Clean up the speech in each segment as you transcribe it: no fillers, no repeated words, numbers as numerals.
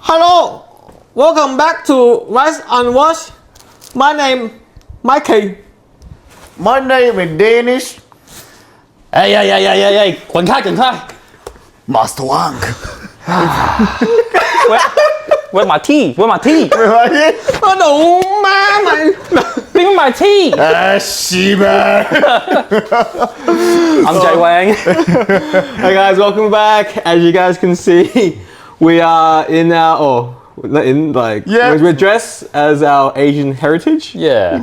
Hello, welcome back to Rise and Watch. My name, Mikey. My name is Danish. 滚开！ Master Wang. Where's my tea? Where's my tea? 我老媽咪， Bring my tea. 西門 I'm Jay Wang. Hey guys, welcome back. As you guys can see, we are in our, we're dressed as our Asian heritage. Yeah.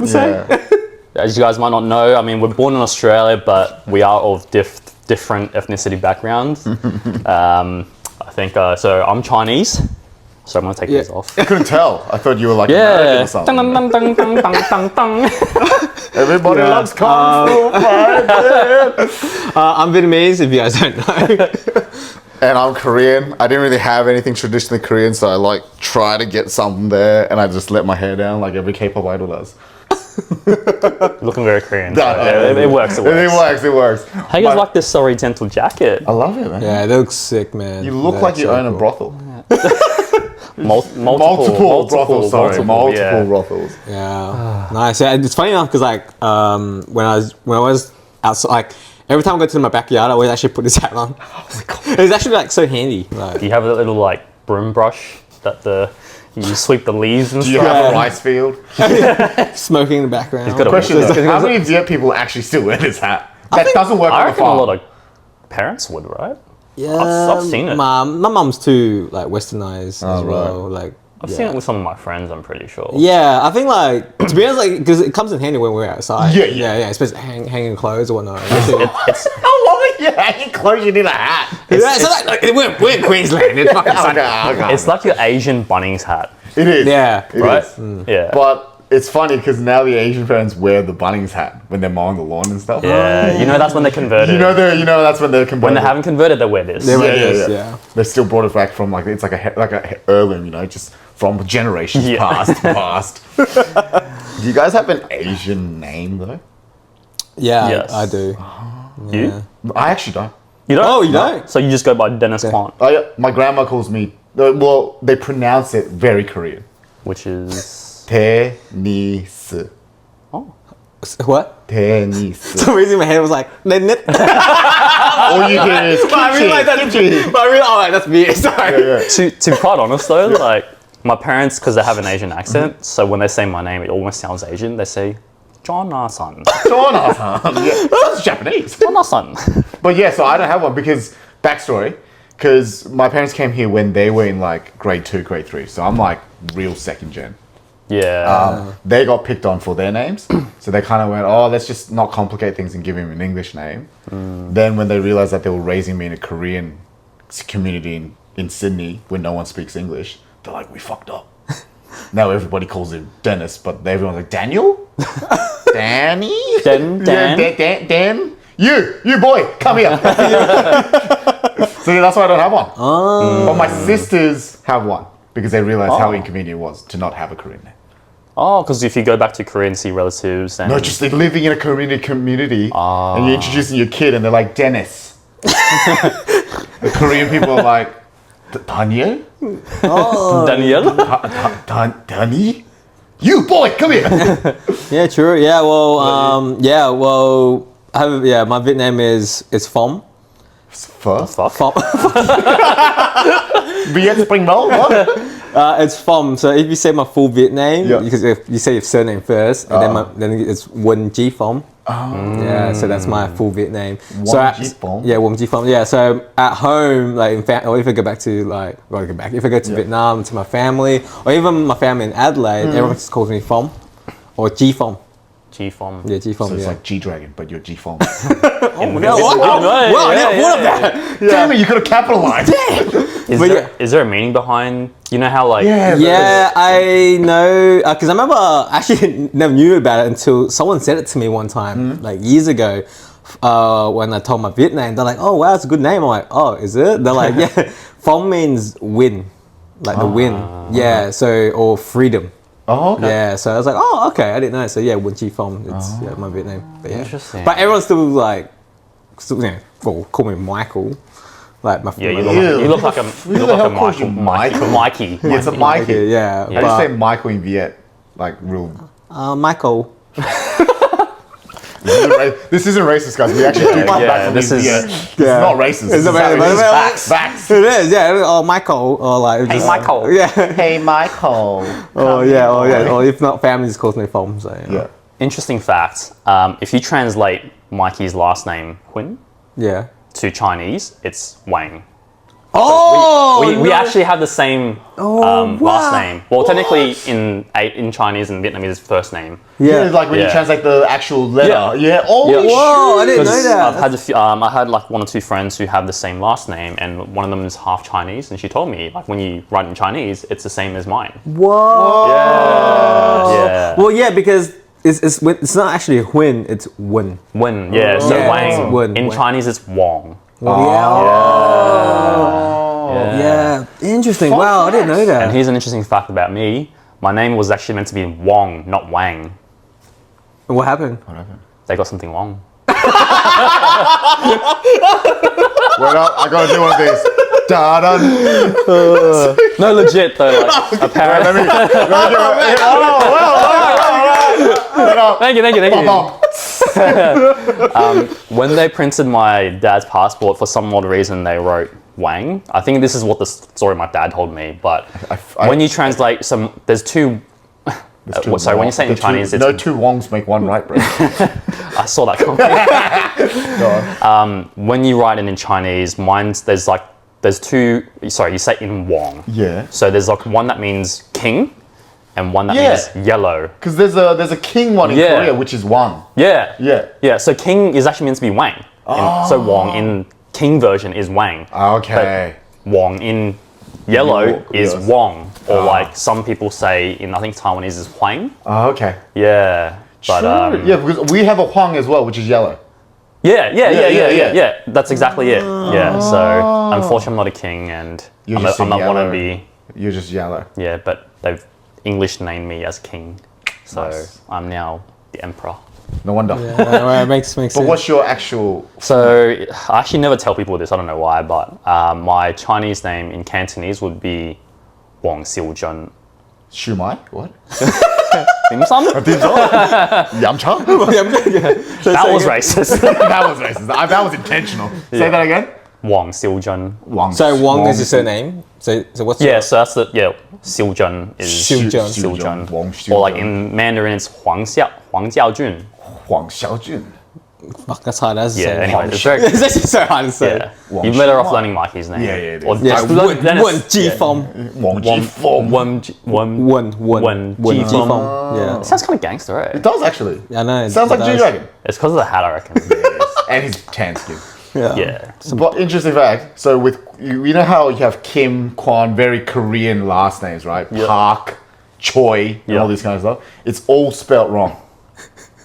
As you guys might not know, I mean, we're born in Australia, but we are of different ethnicity backgrounds. I think, so I'm Chinese, so I'm gonna take these off. I couldn't tell. I thought you were like American or something. Everybody loves Kung Fu Fighting. I'm Vietnamese, if you guys don't know. And I'm Korean. I didn't really have anything traditionally Korean, so I like try to get something there, and I just let my hair down like every K-pop idol does. Looking very Korean. No, so it works. It works. How you guys like this Oriental jacket? I love it, man. Yeah, it looks sick, man. You look like you own a brothel. Multiple brothels. Multiple brothels. Yeah, nice. Yeah, it's funny enough because when I was outside, like every time I go to my backyard, I always actually put this hat on. Oh my god, it's actually like so handy. Like, Do you have a little like broom brush that you sweep the leaves and Do you stuff? have a rice field? smoking in the background. got a- Question is, how many Viet people actually still wear this hat? That doesn't work I on the reckon a farm. lot of parents would, right? Yeah, I've seen it. My mum's too like westernized as well. Like I've seen it with some of my friends, I'm pretty sure. Yeah, I think like to be honest, like because it comes in handy when we're outside. Yeah. Especially hanging clothes or whatnot. How long are you hanging clothes? You need a hat. We're in Queensland. It's fucking sunny. It's like your Asian Bunnings hat, It is. Yeah. It right? is. Yeah. But it's funny because now the Asian parents wear the Bunnings hat when they're mowing the lawn and stuff. Yeah, you know that's when they're converted. You know that's when they're converted. when they haven't converted, they wear this. They wear this, yeah. They still brought it back from like it's like a heirloom, just from generations past. Do you guys have an Asian name though? Yeah, Yes. I do. You? I actually don't. You don't? Oh, you don't? So you just go by Dennis Quant, My grandma calls me. Well, they pronounce it very Korean. which is Tennis. What? Tennis. For some reason, my head was like, All you hear is kimchi. But I realized that's me. Sorry. Yeah. to be quite honest though, like my parents, because they have an Asian accent, so when they say my name, it almost sounds Asian. They say Jonathan. Jonathan. Yeah, that's Japanese. Jonathan. But yeah, so I don't have one because backstory. Because my parents came here when they were in like grade 2, grade 3. So I'm like real second gen. Yeah. They got picked on for their names. So they kind of went, oh, let's just not complicate things and give him an English name. Then when they realized that they were raising me in a Korean community in Sydney where no one speaks English, they're like, we fucked up. Now everybody calls him Dennis, but everyone's like, Daniel? Danny? Dan. Dan? You boy, come here. So yeah, that's why I don't have one. But my sisters have one because they realized how inconvenient it was to not have a Korean name. Oh, because if you go back to Korea and see relatives and No, just they're living in a community and you're introducing your kid and they're like, Dennis. The Korean people are like, Daniel? Daniel. Danny? You boy, come here. Yeah, true. Yeah, well, my Vietnam is Phom. Fuck. Fuck. Viet spring roll? What? It's Phom. So if you say my full Viet name, because if you say your surname first, and then it's Wen Ji Phom. Yeah, so that's my full Viet name. Wen Ji Phom? Yeah, Wen Ji Phom. Yeah, so at home, like in fact, or if I go back to if I go to Vietnam to my family, or even my family in Adelaide, everyone just calls me Phom or Ji Phom. G-Fom. Yeah, Ji Phom. So it's yeah. like G-Dragon, but you're G-Phone. Wow, I never thought of that. Damn it, you could have capitalized. Is there a meaning behind, you know how like... Yeah, I know, because I remember, I actually never knew about it until someone said it to me one time, like years ago, when I told my Viet name. They're like, oh wow, it's a good name. I'm like, oh, is it? They're like, yeah, Phong means win, like the win. Yeah, so, or freedom. Oh, okay. Yeah, so I was like, oh, okay, I didn't know. So yeah, Wen Chi Phong, it's my Viet name. But yeah. Interesting. But everyone's still like, call me Michael. Like my Yeah, Ew. you look like a Who you the look hell like a calls you Michael. Mikey. Yeah, it's a Mikey. Yeah, How do you but say Michael in Viet? Like real. Michael. This isn't racist, guys. We actually do come yeah, back from this India. is- This is not racist. This is facts. Facts. It is, yeah. Or Michael, or like just, Michael. Yeah. Hey, Michael. Or if not, families calls me Fom. So Yeah. Interesting fact. If you translate Mikey's last name Huyn Yeah. to Chinese, it's Wang. Oh, We actually have the same last wow. name. Well, technically in Chinese and Vietnamese, it's first name. Yeah, Yeah. like when you Yeah. translate the actual letter. Yeah. Yeah. Oh, Yeah. Whoa, I didn't know Because that. I've had I had like one or two friends who have the same last name, and one of them is half Chinese, and she told me like when you write in Chinese, it's the same as mine. Whoa. Yeah. Well, yeah, because it's not actually Huyn, it's Wen. Wen, yeah. So Yeah, Wang it's Wen, in Wen. Chinese it's Wong. Yeah. Interesting. Wow, I didn't know that. And here's an interesting fact about me. My name was actually meant to be Wong, not Wang. What happened? What happened? They got something wrong. Wait up, I gotta do one of these. Da-dun. No, legit though. Like, apparently. Let me do it. Oh, Thank you. well. When they printed my dad's passport, for some odd reason, they wrote Wang. I think this is what the story my dad told me. But when you translate there's two. Sorry, when you say it in Chinese, it's no two wongs make one right, bro. I saw that comment. When you write it in Chinese, there's two. Sorry, you say it in Wong. Yeah. So there's like one that means king, and one that means yellow. Because there's a king one in Korea, which is Wang. Yeah. Yeah. Yeah. So king is actually meant to be Wang. So Wong in king version is Wang. Okay. But Wong in yellow is Yes. Wong, or like some people say in I think Taiwanese is Huang. Oh, okay. Yeah. But True. Yeah, because we have a Huang as well, which is yellow. Yeah. That's exactly it. Yeah. So unfortunately, I'm not a king, and You're I'm just not yellow. wannabe. You're just yellow. Yeah, but they've English named me as king, so Nice. I'm now the emperor. No wonder. It makes sense. But what's your actual... So I actually never tell people this. I don't know why, but my Chinese name in Cantonese would be Wang Xiujun. Shumai? What? Dim sum? Yamcha? That was racist. That was racist. That was intentional. Say that again. Wang Xiujun. Wang. So Wong is your surname. So what's Yeah, so that's the Xiujun is Xiujun. Xiujun. Wang Xiujun. Or like in Mandarin, it's Huang Jiaojun. Huang Xiaojun. Fuck, that's hard as Yeah, say. anyway, it's very. It's actually so hard to say. Yeah. Wang You're better off Xiuan. learning Mikey's name. Yeah, it is. Or Yeah, just Wen then it's- Ji Fom. Wang Jifeng. Wen Ji Ji Fom. Fom. Yeah. Sounds kind of gangster, It right? does actually. I know. Sounds like it does. G-Dragon. It's because of the hat, I reckon. And his tan skin. Yeah. But interesting fact. So with you know how you have Kim, Kwon, very Korean last names, right? Yeah. Park, Choi, and Yeah. all this kind of stuff. It's all spelt wrong.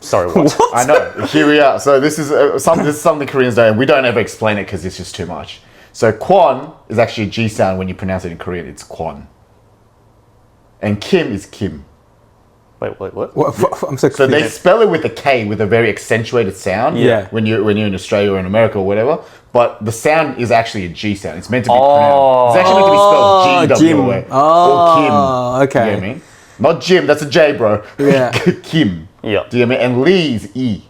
Sorry, what? I know. Here we are. So this is something Koreans do, and we don't ever explain it because it's just too much. So Kwon is actually a G sound when you pronounce it in Korean. It's Kwon. And Kim is Kim. Wait, what? What, I'm so So they confused. spell it with a K with a very accentuated sound. Yeah. When you're in Australia or in America or whatever, but the sound is actually a G sound. It's meant to be Oh. pronounced. It's actually meant to be spelled Jim. G-W or Oh, Kim. okay. You get me? Not Jim. That's a J, bro. Yeah. Kim. Yeah. Do you get me? And Lee is E.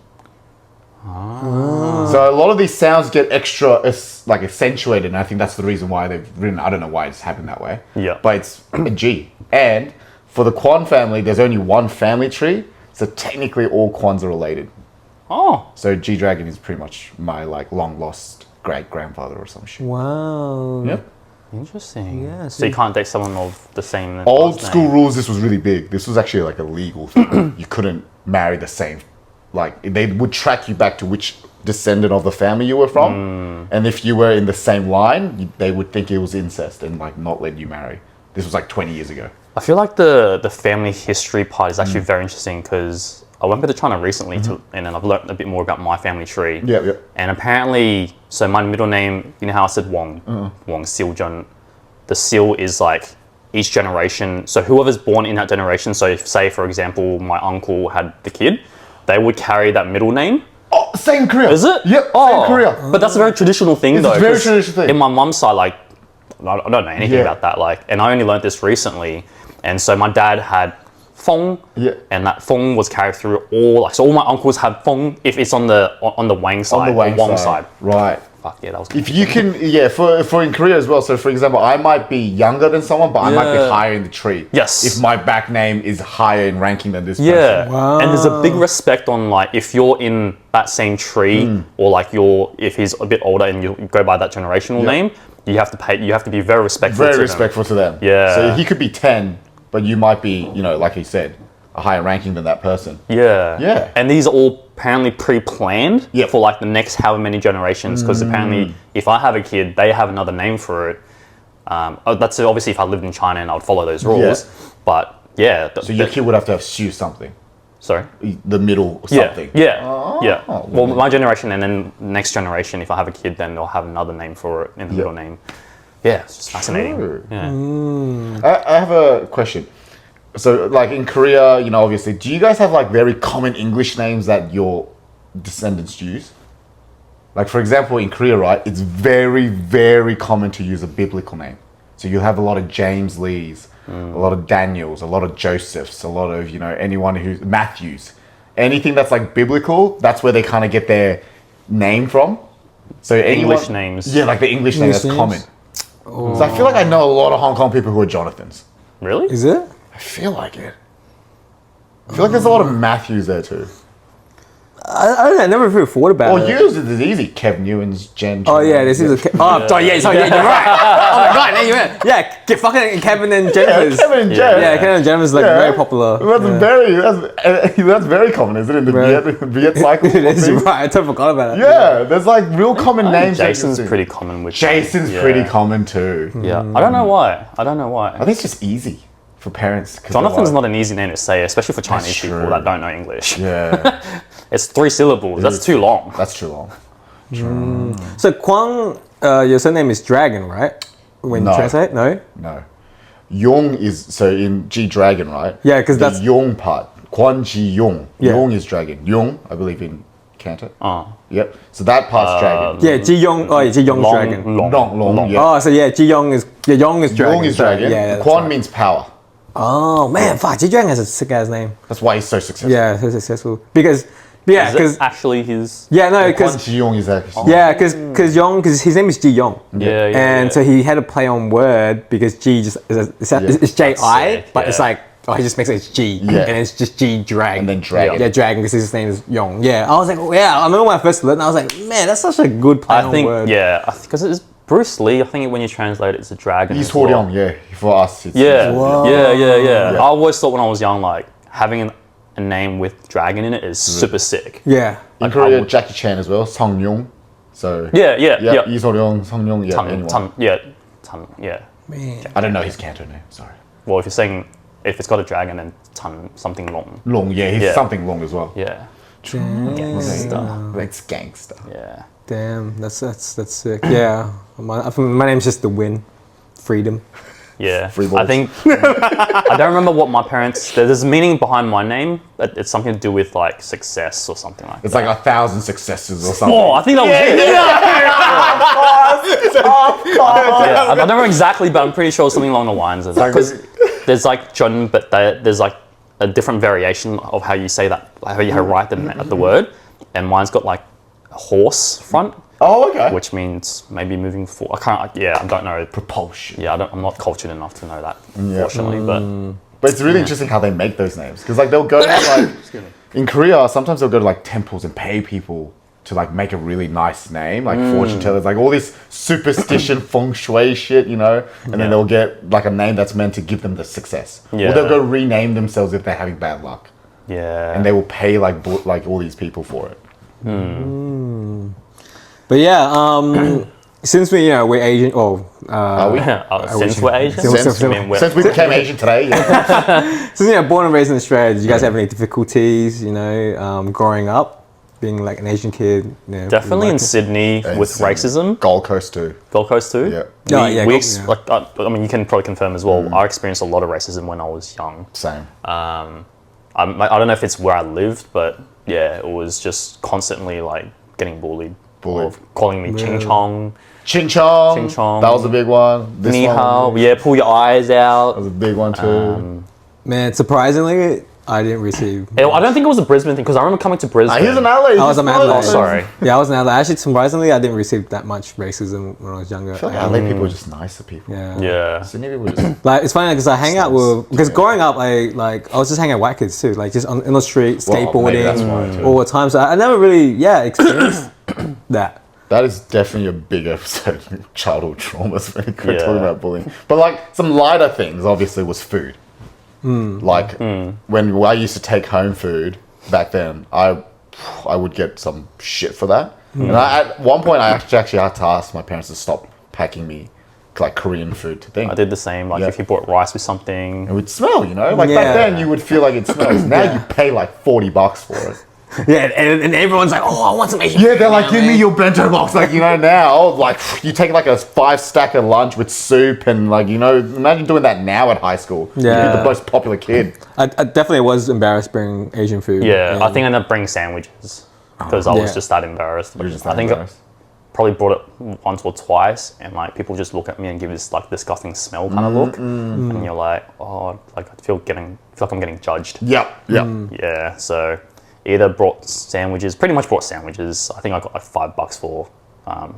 So a lot of these sounds get extra like accentuated, and I think that's the reason why they've written. I don't know why it's happened that way. Yeah. But it's a G. And for the Kwon family, there's only one family tree, so technically all Kwons are related. Oh. So G-Dragon is pretty much my like long lost great grandfather or some shit. Wow. Yep. Interesting. Yeah, So you can't date someone of the same Old last school name. rules. This was really big. This was actually like a legal thing. You couldn't marry the same. Like they would track you back to which descendant of the family you were from, and if you were in the same line, they would think it was incest and like not let you marry. This was like 20 years ago. I feel like the family history part is actually very interesting because I went to China recently and then I've learned a bit more about my family tree. Yeah, yeah. And apparently, so my middle name, you know how I said Wang Xiujun, the Sil is like each generation. So whoever's born in that generation, so if, say for example, my uncle had the kid, they would carry that middle name. Oh, same Korea. Is it? Yep, Oh, same Korea. But that's a very traditional thing, It's though. a very 'cause traditional thing. In my mum's side, like, I don't know anything Yeah. about that. Like, and I only learned this recently. And so my dad had Feng, Yeah. and that Feng was carried through all. Like, so all my uncles have Feng if it's on the Wang side, On the Wang or Wong side. side. Right. Fuck yeah, that was. If you can, for in Korea as well. So, for example, I might be younger than someone, but I might be Yeah. higher in the tree. Yes. If my back name is higher in ranking than this Yeah, person. and there's a big respect on like if you're in that same tree or like if he's a bit older and you go by that generational Yeah. name, you have to be very respectful. Very to respectful to them. Yeah. So he could be 10, but you might be, like he said, a higher ranking than that person. them. Yeah, Yeah. And these are all apparently pre-planned Yep. for like the next however many generations. Because apparently, if I have a kid, they have another name for it. That's obviously if I lived in China and I would follow those rules. But yeah, So your kid would have to have Shu something. sorry. The middle or Yeah, something. yeah, yeah. Well, well, my generation and then next generation, if I have a kid, then they'll have another name for it in the middle name. Yeah, it's just fascinating. True. Yeah. I have a question. So, like in Korea, obviously, do you guys have like very common English names that your descendants use? Like, for example, in Korea, right, it's very, very common to use a biblical name. So you have a lot of James Lees, a lot of Daniels, a lot of Josephs, a lot of, anyone who's Matthews. Anything that's like biblical, that's where they kind of get their name from. So English names. Yeah, like the English name English that's names? common. So I feel like I know a lot of Hong Kong people who are Jonathans. Really? Is it? I feel like it. I feel like there's a lot of Matthews there too. I don't know. I never really thought about Or it. yours is easy. Kev Newens, Jen. Oh yeah, this is a. Oh, sorry, yeah, you're right. Oh my god, you're right. Yeah, fucking Kevin and Yeah, Jennifer's. Kevin and Jen. Yeah, Kevin and Jennifer's like very popular. That's very common, isn't it? In the Viet cycle. It is thing? right. I totally forgot about it. Yeah, there's like real common names. that you Jason's see. pretty common with Jason's yeah. pretty common too. Yeah, I don't know why. I think it's just easy for parents. 'cause they're Jonathan's like- not an easy name to say, especially for Chinese That's people true. that don't know English. Yeah, It's 3 syllables. That's too long. that's too long. So Kwang, your surname is Dragon, right? When No. you translate, no. No, Yong is so in G Dragon, right? Yeah, 'cause the that's- Yong part. Quan Ji Yong. Yeah. Yong is dragon. Yong, I believe in Canton. Oh. Yep. So that part's dragon. Yeah, Ji Yong. Oh, yeah, Ji Yong's Long, Dragon. Long, yeah. Oh, so yeah, Ji Yong is Yong is Dragon. Yong is Sorry, dragon. Yeah, that's Quan right. means power. Oh man, fuck, Ji Dragon has a sick ass name. That's why he's so successful. Yeah, so successful because Is it actually his? yeah, no, Quan because Ji Yong is actually. yeah, because Yong, because his name is Ji Yong. Yeah, yeah. And yeah. so he had a play on word because G just it's J That's I, sick, but it's yeah. like he just makes it G, Yeah. and it's just G Dragon. And then Dragon. Yeah, Dragon because his name is Yong. Yeah, I was like, yeah, I remember when I first learned, I was like, man, that's such a good play I on think word. yeah, because it's Bruce Lee. I think when you translate it, it's a dragon. He's as well. Young, yeah. For us, it's Yeah, Whoa. yeah. I always thought when I was young, like having a name with dragon in it is super sick. Yeah. In Like, Korea, I would- Jackie Chan as well. Song Yong. So. Yeah. Yeah. Lee So-ryong, Song Yong. Yeah. anyone. Yeah. Man. I don't know his Canton name. Sorry. Well, if you're saying if it's got a dragon, then something long. Long. Yeah. He's Yeah. something long as well. Yeah. Damn. That's gangster. Yeah. Damn, that's sick. Yeah, my name's just the Win, Freedom. Yeah, Free I balls. think I don't remember what my parents. There's a meaning behind my name. But it's something to do with like success or something like It's that. like 1,000 successes or something. Oh, I think that was it. Yeah, I don't know exactly, but I'm pretty sure it's something along the lines of that. Because there's like John, but there's like a different variation of how you say that, how you write the word, and mine's got like a horse front, Oh, okay. which means maybe moving forward. I don't know. Propulsion. Yeah, I'm not cultured enough to know that, unfortunately. But it's really interesting how they make those names. Because like they'll go to like, in Korea, sometimes they'll go to like temples and pay people to like make a really nice name, like fortune tellers, like all this superstition, Feng Shui shit, and then they'll get like a name that's meant to give them the success. Yeah. Or they'll go rename themselves if they're having bad luck. Yeah, And they will pay like all these people for it. But yeah, since we're Asian, Are we? since we're Asian, Since- I mean, we're- Since we became Asian today, yeah. since born and raised in Australia, did you guys have any difficulties, growing up, being like an Asian kid? definitely in Sydney with Sydney. racism. Gold Coast too. Gold Coast too. Yeah. Oh, yeah, I mean, you can probably confirm as well. I experienced a lot of racism when I was young. Same. I don't know if it's where I lived, but yeah, it was just constantly like getting bullied. Bullied. Or calling me ching chong, Ching chong. Ching chong. That was a big one. This ni one hao, was yeah, pull your eyes out. a big one too. Man, surprisingly, I didn't receive. I don't think it was a Brisbane thing because I remember coming to Brisbane. He's an Adelaide. I was in Adelaide. Oh, sorry. Yeah, I was in Adelaide. Actually, surprisingly, I didn't receive that much racism when I was younger. I feel like Adelaide people are just nicer people. Yeah. Yeah. Sydney people are just Like it's funny because I hang out with because growing up I was just hanging out with white kids too, like just in the street Well, maybe that's why skateboarding too. all the time. So I never really experienced that. That is definitely a big episode of childhood traumas when you're Yeah. talking about bullying. But like some lighter things, obviously, was food. Like when I used to take home food back then, I would get some shit for that. And at one point, I actually had to ask my parents to stop packing me like Korean food to things. I did the same. Like Yeah. if you bought rice with something. It would smell, you know. Like Yeah. back then, you would feel like it smells. Now you pay like $40 for it. Yeah, and everyone's like, oh, I want some Asian. Yeah, food they're like, now, give me man." your bento box. Like, you know, now, like, you take like a 5-stack of lunch with soup and like, you know, imagine doing that now at high school. You'd be Yeah. the most popular kid. I definitely was embarrassed bringing Asian food. Yeah, and- I think I ended up bringing sandwiches because I was Yeah. just that embarrassed. You're just I that think embarrassed. I probably brought it once or twice, and like people just look at me and give this like disgusting smell kind of look, and you're like, oh, like I feel like I'm getting judged. Yep, yep. Yeah, so either brought sandwiches, pretty much brought sandwiches. I think I got like $5 for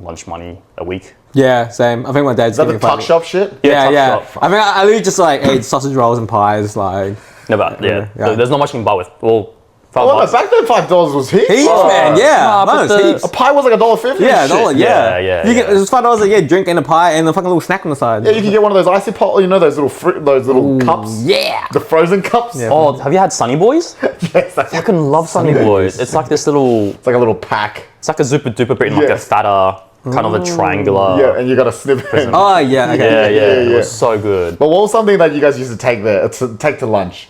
lunch money a week. Yeah, same. I think my dad's Is that the giving me tuck shop shit? Yeah, tuck yeah. shop. I mean, I literally just like ate sausage rolls and pies, like No, but yeah, Yeah. there's not much you can buy with. Well, $5. Well, no, back then $5 was heaps. heaps, man. Yeah, Nah, but no, it's the- heaps. A pie was like $1.50. Yeah, and dollar. shit. Yeah, Yeah, You yeah. get it was $5 a drink and a pie and a fucking little snack on the side. Yeah, you can get one of those icy pot, you know, those little those little cups. Yeah. The frozen cups. Yeah. Oh, have you had Sunny Boys? Yes, that's I fucking love Sunny Boys. It's like this little, it's like a little pack. it's like a super duper, but in like Yeah. a fatter, kind of a triangular. Yeah, and you got to snip it. Oh yeah. Okay. yeah, yeah, It yeah. was so good. But what was something that you guys used to take to lunch?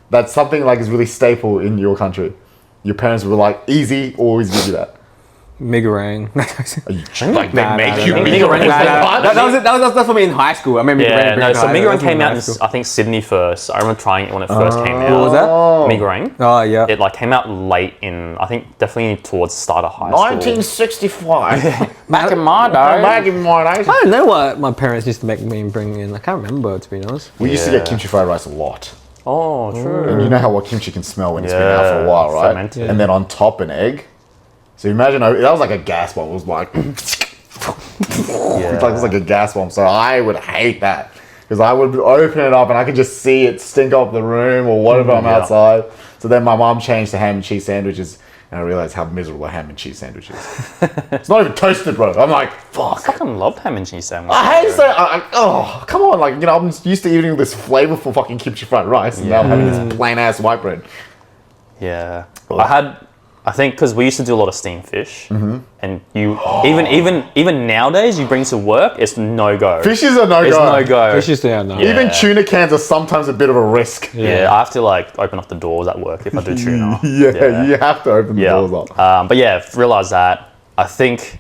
That's something like is really staple in your country. Your parents were like, easy, always give you that. Migarang. Are you like they Nah, make nah, you nah, meet nah, your nah, nah, that was for me in high school. I remember Yeah, Migarang. no, so That Migarang was for me came in out high in, school. I think, Sydney first. I remember trying it when it first came out. What was that? Migarang. Oh yeah. It like came out late in, I think, definitely towards the start of high school. 1965. Back in my day. Back in my days. I don't know what my parents used to make me bring in. I can't remember, to be honest. We used to get Yeah. kimchi fried rice a lot. Oh, true. And you know how what kimchi can smell when it's been out for a Yeah, while, right? fermented. And then on top an egg. So imagine that was like a gas bomb. It was like Yeah. it was like a gas bomb. So I would hate that because I would open it up and I could just see it stink up the room or whatever. I'm yeah. outside. So then my mom changed to ham and cheese sandwiches, and I realized how miserable a ham and cheese sandwich is. It's not even toasted, bro. I'm like, I fuck. fucking love ham and cheese sandwiches. I hate to say, oh, come on, like, you know, I'm used to eating this flavorful fucking kimchi fried rice, and now I'm having this plain ass white bread. Yeah, I think because we used to do a lot of steamed fish, and you even nowadays you bring to work, it's no go. Fishes are no It's go. no go. It's just no. Yeah. Even tuna cans are sometimes a bit of a risk. Yeah, I have to like open up the doors at work if I do tuna. Yeah, you have to open the doors up. But yeah, realize that. I think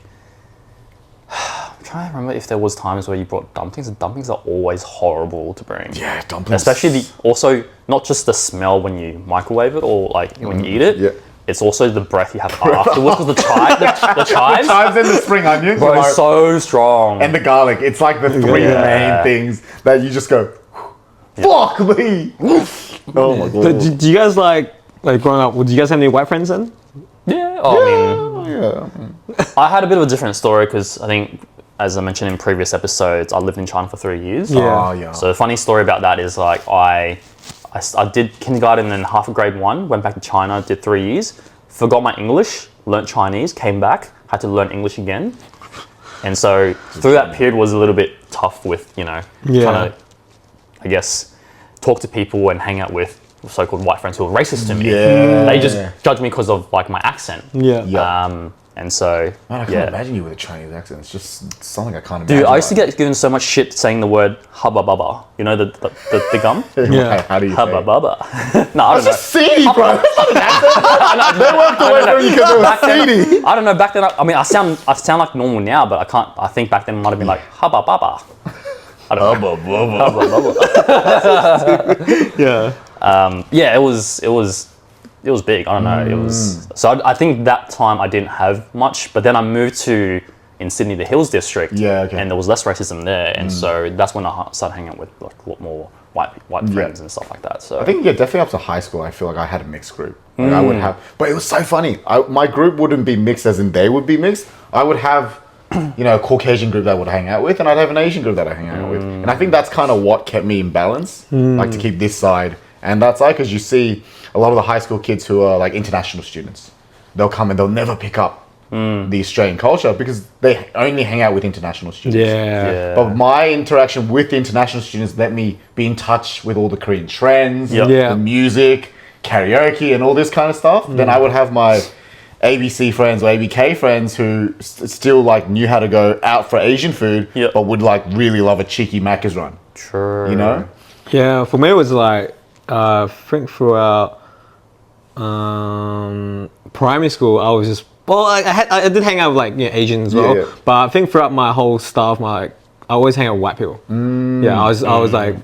I'm trying to remember if there was times where you brought dumplings. And dumplings are always horrible to bring. Yeah, dumplings. Especially also not just the smell when you microwave it or like when you eat it. Yeah. It's also the breath you have afterwards because the chives chives and the spring onions bro, are like- so strong. and the garlic. It's like the three Yeah. main things that you just go, fuck me. Oh my So, god. do you guys like growing up? Do you guys have any white friends then? yeah, oh, I mean, Yeah. I had a bit of a different story because I think, as I mentioned in previous episodes, I lived in China for 3 years. Yeah. Oh, yeah. So the funny story about that is like I did kindergarten and then half of grade 1, went back to China, did 3 years, forgot my English, learnt Chinese, came back, had to learn English again. And so through that period was a little bit tough with, you know, trying to, I guess, talk to people and hang out with so-called white friends who were racist to me. Yeah. They just judged me because of like my accent. Yeah. Yeah. And so, Man, I can't imagine you with a Chinese accent. It's just something I can't imagine. dude, I used to get given so much shit saying the word hubba bubba. You know the gum? Yeah. How do you say Hubba it? bubba. No, I don't It's know. just seedy, bro. That's not an accent. They worked away from you because it was Back then, seedy. I don't know. Back then, I mean, I sound like normal now, but I can't. I think back then it might have been like hubba bubba. I don't know. Hubba bubba. Yeah. Yeah, it was it was big. I don't know. It was so. I think that time I didn't have much, but then I moved to in Sydney, the Hills district. Yeah, okay. And there was less racism there, and so that's when I started hanging out with like a lot more white friends and stuff like that. So I think definitely up to high school, I feel like I had a mixed group. Like I would have, but it was so funny. My group wouldn't be mixed as in they would be mixed. I would have, a Caucasian group that I would hang out with, and I'd have an Asian group that I hang out with. And I think that's kind of what kept me in balance, like to keep this side and that side, because you see a lot of the high school kids who are like international students. They'll come and they'll never pick up the Australian culture because they only hang out with international students. Yeah. But my interaction with the international students let me be in touch with all the Korean trends, the music, karaoke, and all this kind of stuff. Then I would have my ABC friends or ABK friends who still like knew how to go out for Asian food, but would like really love a cheeky Macca's run. True. You know? Yeah, for me it was like, I think throughout primary school, I was just, well, I did hang out with like Asians as well, but I think throughout my whole stuff, I always hang out with white people. Yeah, I was like,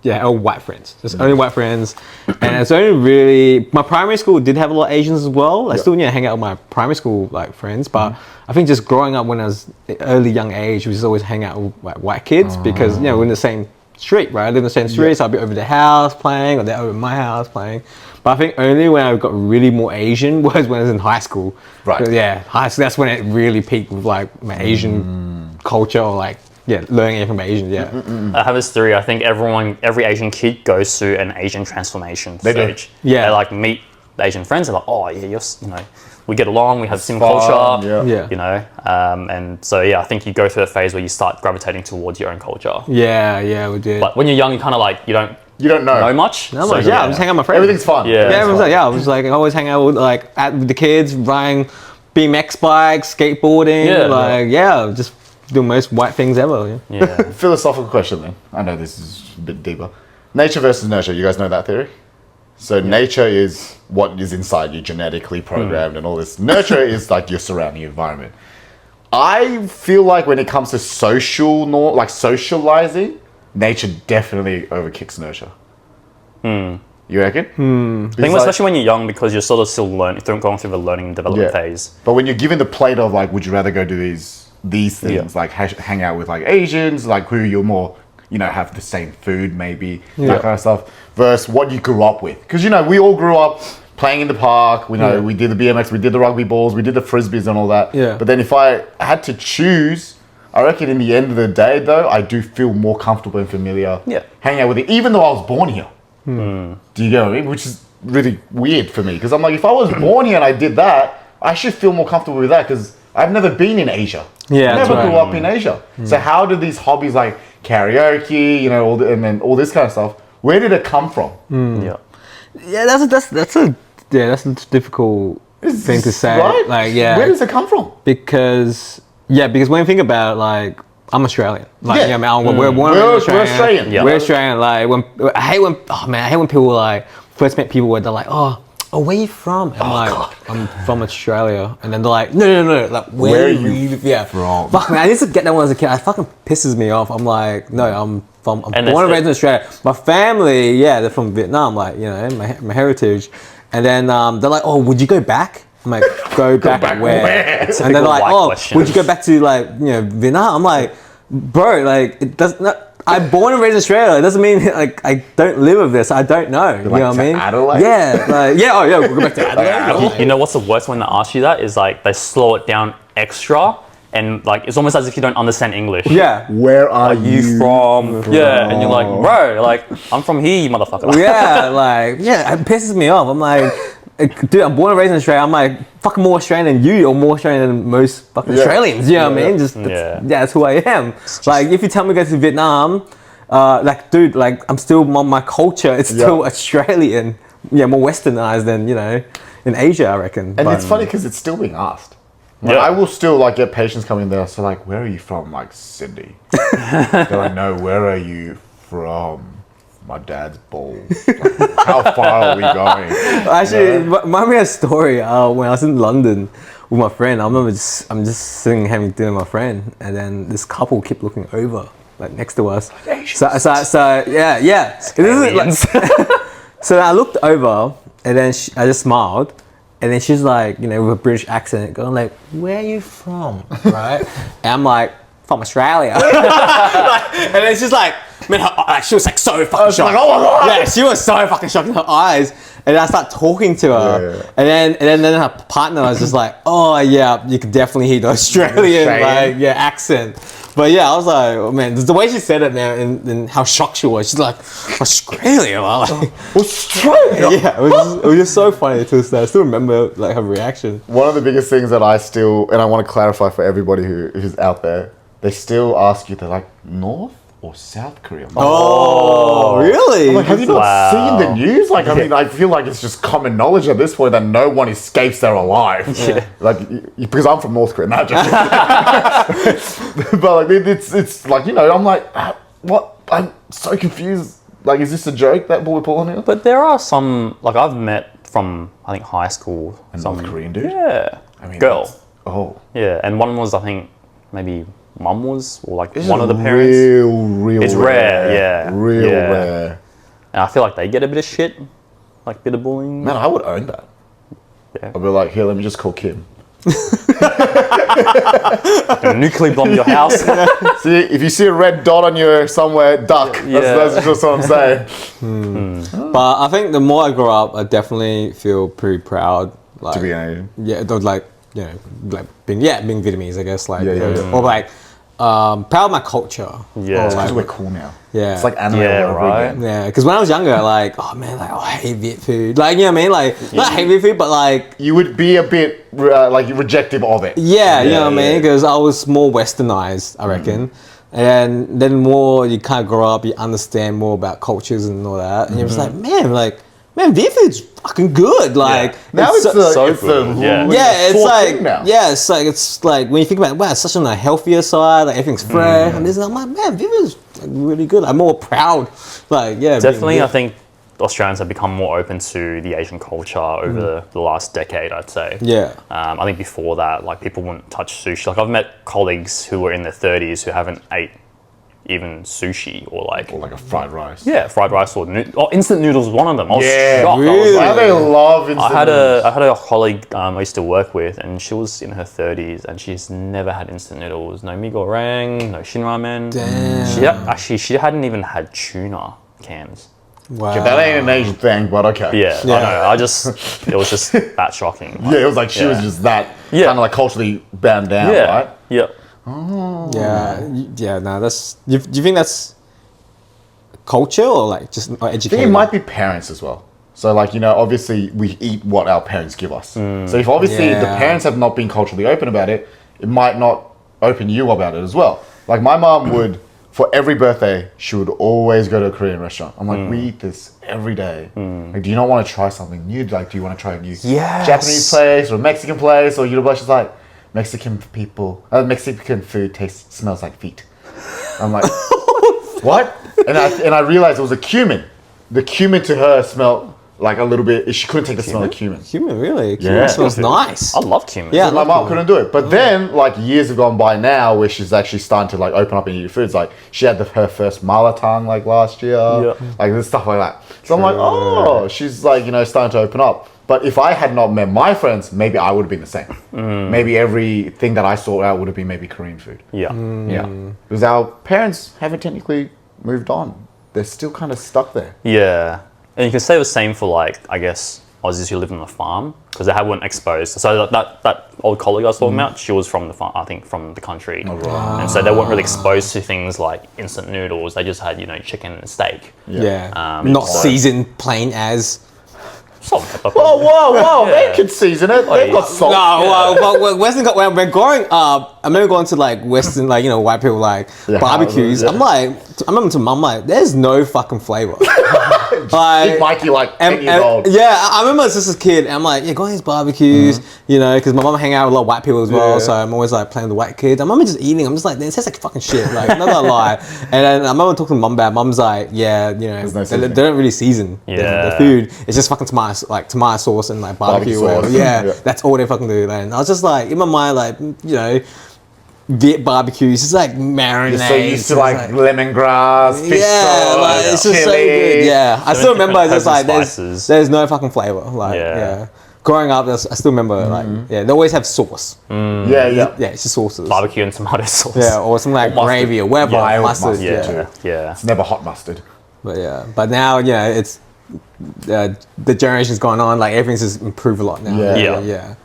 all white friends, just only white friends, and it's only really my primary school did have a lot of Asians as well. I still hang out with my primary school like friends, but I think just growing up when I was early young age, we just always hang out with like, white kids because we're in the same street, right? I live in the same street, so I'll be over their house playing, or they're over my house playing. But I think only when I got really more Asian was when I was in high school. Right. Yeah, high school, that's when it really peaked with like my Asian culture, or like, learning anything about Asian, I have this theory. I think every Asian kid goes through an Asian transformation stage. Yeah. They like meet the Asian friends, they're like, oh yeah, we get along, we have similar culture, and so I think you go through a phase where you start gravitating towards your own culture. Yeah, we did. But when you're young, you kind of like, you don't know much. No, I was just hanging out with my friends. Everything's fun. I was like, I always hang out with with the kids, riding BMX bikes, skateboarding, just do most white things ever. Philosophical question then. I know this is a bit deeper. Nature versus nurture. You guys know that theory? So nature is what is inside you, genetically programmed and all this. Nurture is like your surrounding environment. I feel like when it comes to socializing, nature definitely overkicks nurture. You reckon? I think especially when you're young, because you're sort of still going through the learning and development phase. But when you're given the plate of like, would you rather go do these things, like hang out with like Asians, like who you're more, have the same food maybe, that kind of stuff, versus what you grew up with. Because, we all grew up playing in the park, we did the BMX, we did the rugby balls, we did the frisbees and all that. But then if I had to choose, I reckon in the end of the day though, I do feel more comfortable and familiar hanging out with it, even though I was born here. Do you get what I mean? Which is really weird for me, because I'm like, if I was born here and I did that, I should feel more comfortable with that, because I've never been in Asia. I never grew up in Asia. So how do these hobbies like karaoke, and then all this kind of stuff, where did it come from? That's a difficult thing to say. Right? Like, where does it come from? because when you think about it, like, I'm Australian. Like, we're Australian. We're Australian. Like, I hate when people like first met people where they're like, oh, where are you from? And I'm from Australia. And then they're like, no, like, where are you from? Fuck, man, I used to get that when I was a kid. It fucking pisses me off. I'm like, no, I'm born and raised in Australia. My family, they're from Vietnam, like, my heritage. And then they're like, oh, would you go back? I'm like, go back where? And they're like, oh, would you go back to like, Vietnam? I'm like, bro, like, it does not. I'm born and raised in Australia. It doesn't mean like I don't live with this. I don't know. You know what I mean? Adelaide? We'll go back to Adelaide. You know what's the worst when they ask you that is like they slow it down extra, and like it's almost as if you don't understand English. Yeah. Where are you from? Yeah, and you're like, bro, like I'm from here, you motherfucker. It pisses me off. I'm like, dude, I'm born and raised in Australia. I'm like fucking more Australian than you, or more Australian than most fucking Australians. You know what I mean? That's who I am. Like, if you tell me to go to Vietnam, like, dude, like, I'm still my culture. It's still Australian. More westernized than in Asia, I reckon. And it's funny because it's still being asked. Like, I will still like get patients coming there. So like, where are you from? Like, Sydney. They're like, no, where are you from? My dad's balls. Like, how far are we going? Actually, remind me of a story. When I was in London with my friend, I remember I'm just sitting having dinner with my friend, and then this couple kept looking over, like next to us. So yeah. So I looked over, and then I just smiled, and then she's like, you know, with a British accent, going like, "Where are you from?" Right? And I'm like, "From Australia." And then she's like, man, she was like so fucking shocked. like, oh my God. Yeah, she was so fucking shocked in her eyes. And I start talking to her, Yeah. and then her partner was just like, "Oh yeah, you can definitely hear the Australian accent." But yeah, I was like, oh man, the way she said it now, and how shocked she was. She's like, "Australia, like, Australia. yeah." It was just so funny to us. I still remember like her reaction. One of the biggest things that I still, and I want to clarify for everybody who's out there, they still ask you, they're like, North or South Korea? Oh, really? I'm like, have you not Wow. seen the news? Like, I mean, I feel like it's just common knowledge at this point that no one escapes there alive. Yeah. Like, because I'm from North Korea, not just. But like, it's like, you know, I'm like, what? I'm so confused. Like, is this a joke that we're pulling here? But there are some, like I've met from, I think, high school. Some North Korean dude? Yeah. I mean, girl. Oh. Yeah, and one was, I think, maybe mum was, or like This one is of the parents. real It's rare, yeah. Real Yeah. rare. And I feel like they get a bit of shit, like a bit of bullying. Man, I would own that. Yeah. I'd be like, here, let me just call Kim. Gonna nuclear bomb your house. See, if you see a red dot on your somewhere, duck. Yeah. That's just what I'm saying. But I think the more I grow up, I definitely feel pretty proud. Like, To be an Asian. yeah, like, you know, like being Vietnamese, I guess, like, Yeah. or like proud of my culture. Yeah. Or, Because like, we're cool now. yeah. It's like anime Yeah, all over right. again. Yeah, because when I was younger, like, oh man, like, oh, I hate Viet food. Like, you know what I mean? Like, not hate Viet food, but like, You would be a bit like rejective of it. yeah, you know what I yeah. mean? Because I was more westernized, I reckon. And then more you kind of grow up, you understand more about cultures and all that. And you're just like, man, Viet food's fucking good. Like, Now it's so good, yeah. yeah, it's sore like, thing now. yeah, it's like when you think about it, wow, it's such on the healthier side, like everything's fresh, and this, and I'm like, man, Viet is like, really good. I'm more proud, like, yeah, Definitely, being I think Australians have become more open to the Asian culture over the last decade, I'd say. Yeah. I think before that, like, people wouldn't touch sushi. Like, I've met colleagues who were in their 30s who haven't ate even sushi or like Or like a fried rice. fried rice or instant noodles was one of them. I was Yeah, shocked. I was really? Now like, they love instant I noodles. had a colleague I used to work with, and she was in her 30s, and she's never had instant noodles. No mee goreng, no shin ramen. Damn. She hadn't even had tuna cans. Wow. Okay, that ain't an Asian thing, but okay. Yeah, Yeah. I know. It was just that shocking. Yeah, it was like she was just that Yeah. kind of like culturally bound down, yeah, right? yeah. Yeah, no, that's. Do you think that's culture or like just I education? think it might be parents as well. So like, you know, obviously we eat what our parents give us. So if obviously the Yeah. parents have not been culturally open about it, it might not open you about it as well. Like my mom would, for every birthday, she would always go to a Korean restaurant. I'm like, we eat this every day. Like, do you not want to try something new? Like, do you want to try a new Yes. Japanese place or Mexican place? Or, you know, she's like, Mexican food smells like feet. I'm like, what? And I realized it was a cumin. The cumin to her smelled like a little bit. She couldn't take the smell of cumin. Cumin, really? Yeah. Cumin smells nice. I love cumin. Yeah. My mom couldn't do it. But then, like, years have gone by now where she's actually starting to, like, open up and eat foods. Like, she had her first mala tang, like, last year. Yeah. Like, there's stuff like that. So I'm like, oh, she's, like, you know, starting to open up. But if I had not met my friends, maybe I would have been the same. Maybe everything that I sought out would have been maybe Korean food. Yeah. Yeah. Because our parents haven't technically moved on. They're still kind of stuck there. Yeah. And you can say the same for, like, I guess, Aussies who live on the farm, because they weren't exposed. So that old colleague I was talking about, she was from the farm, I think, from the country. And so they weren't really exposed to things like instant noodles. They just had, you know, chicken and steak. Yeah. Um, Not so- seasoned plain as. Salt and pepper. Whoa. Yeah. They could season it. They've got salt. No, well, Western. When we're growing up, I remember going to like Western, like, you know, white people like barbecues. yeah. I'm like, I remember to mum like, there's no fucking flavor. Like, Mikey, like, 10 years old. yeah, I remember as just a kid, and I'm like, yeah, going to these barbecues, you know, because my mum hang out with a lot of white people as well, Yeah. so I'm always like playing with the white kids. I remember just eating. I'm just like, this tastes like fucking shit. Like, not gonna lie. And then I remember talking to mum about it. Mum's like, yeah, you know, no they seasoning. don't really season the Yeah. food. It's just fucking tomato sauce and like barbecue. Barbecue Or whatever. sauce. Yeah, Yeah. that's all they fucking do. And I was just like, in my mind, like, you know, Viet barbecues. It's like marinades. You're so used to It's like lemongrass, fish sauce, like it's just so chili. good. Yeah, I still remember. It's just like spices. there's no fucking flavor. Like Yeah. growing up, I still remember like they always have sauce. Yeah, yeah. Yeah, it's just sauces. Barbecue and tomato sauce. Yeah, or some like mustard. gravy or whatever. Mild Mustard. mustard, Yeah. Yeah. It's never hot mustard. But now it's the generation's gone on. Like everything's just improved a lot now. Yeah. yeah.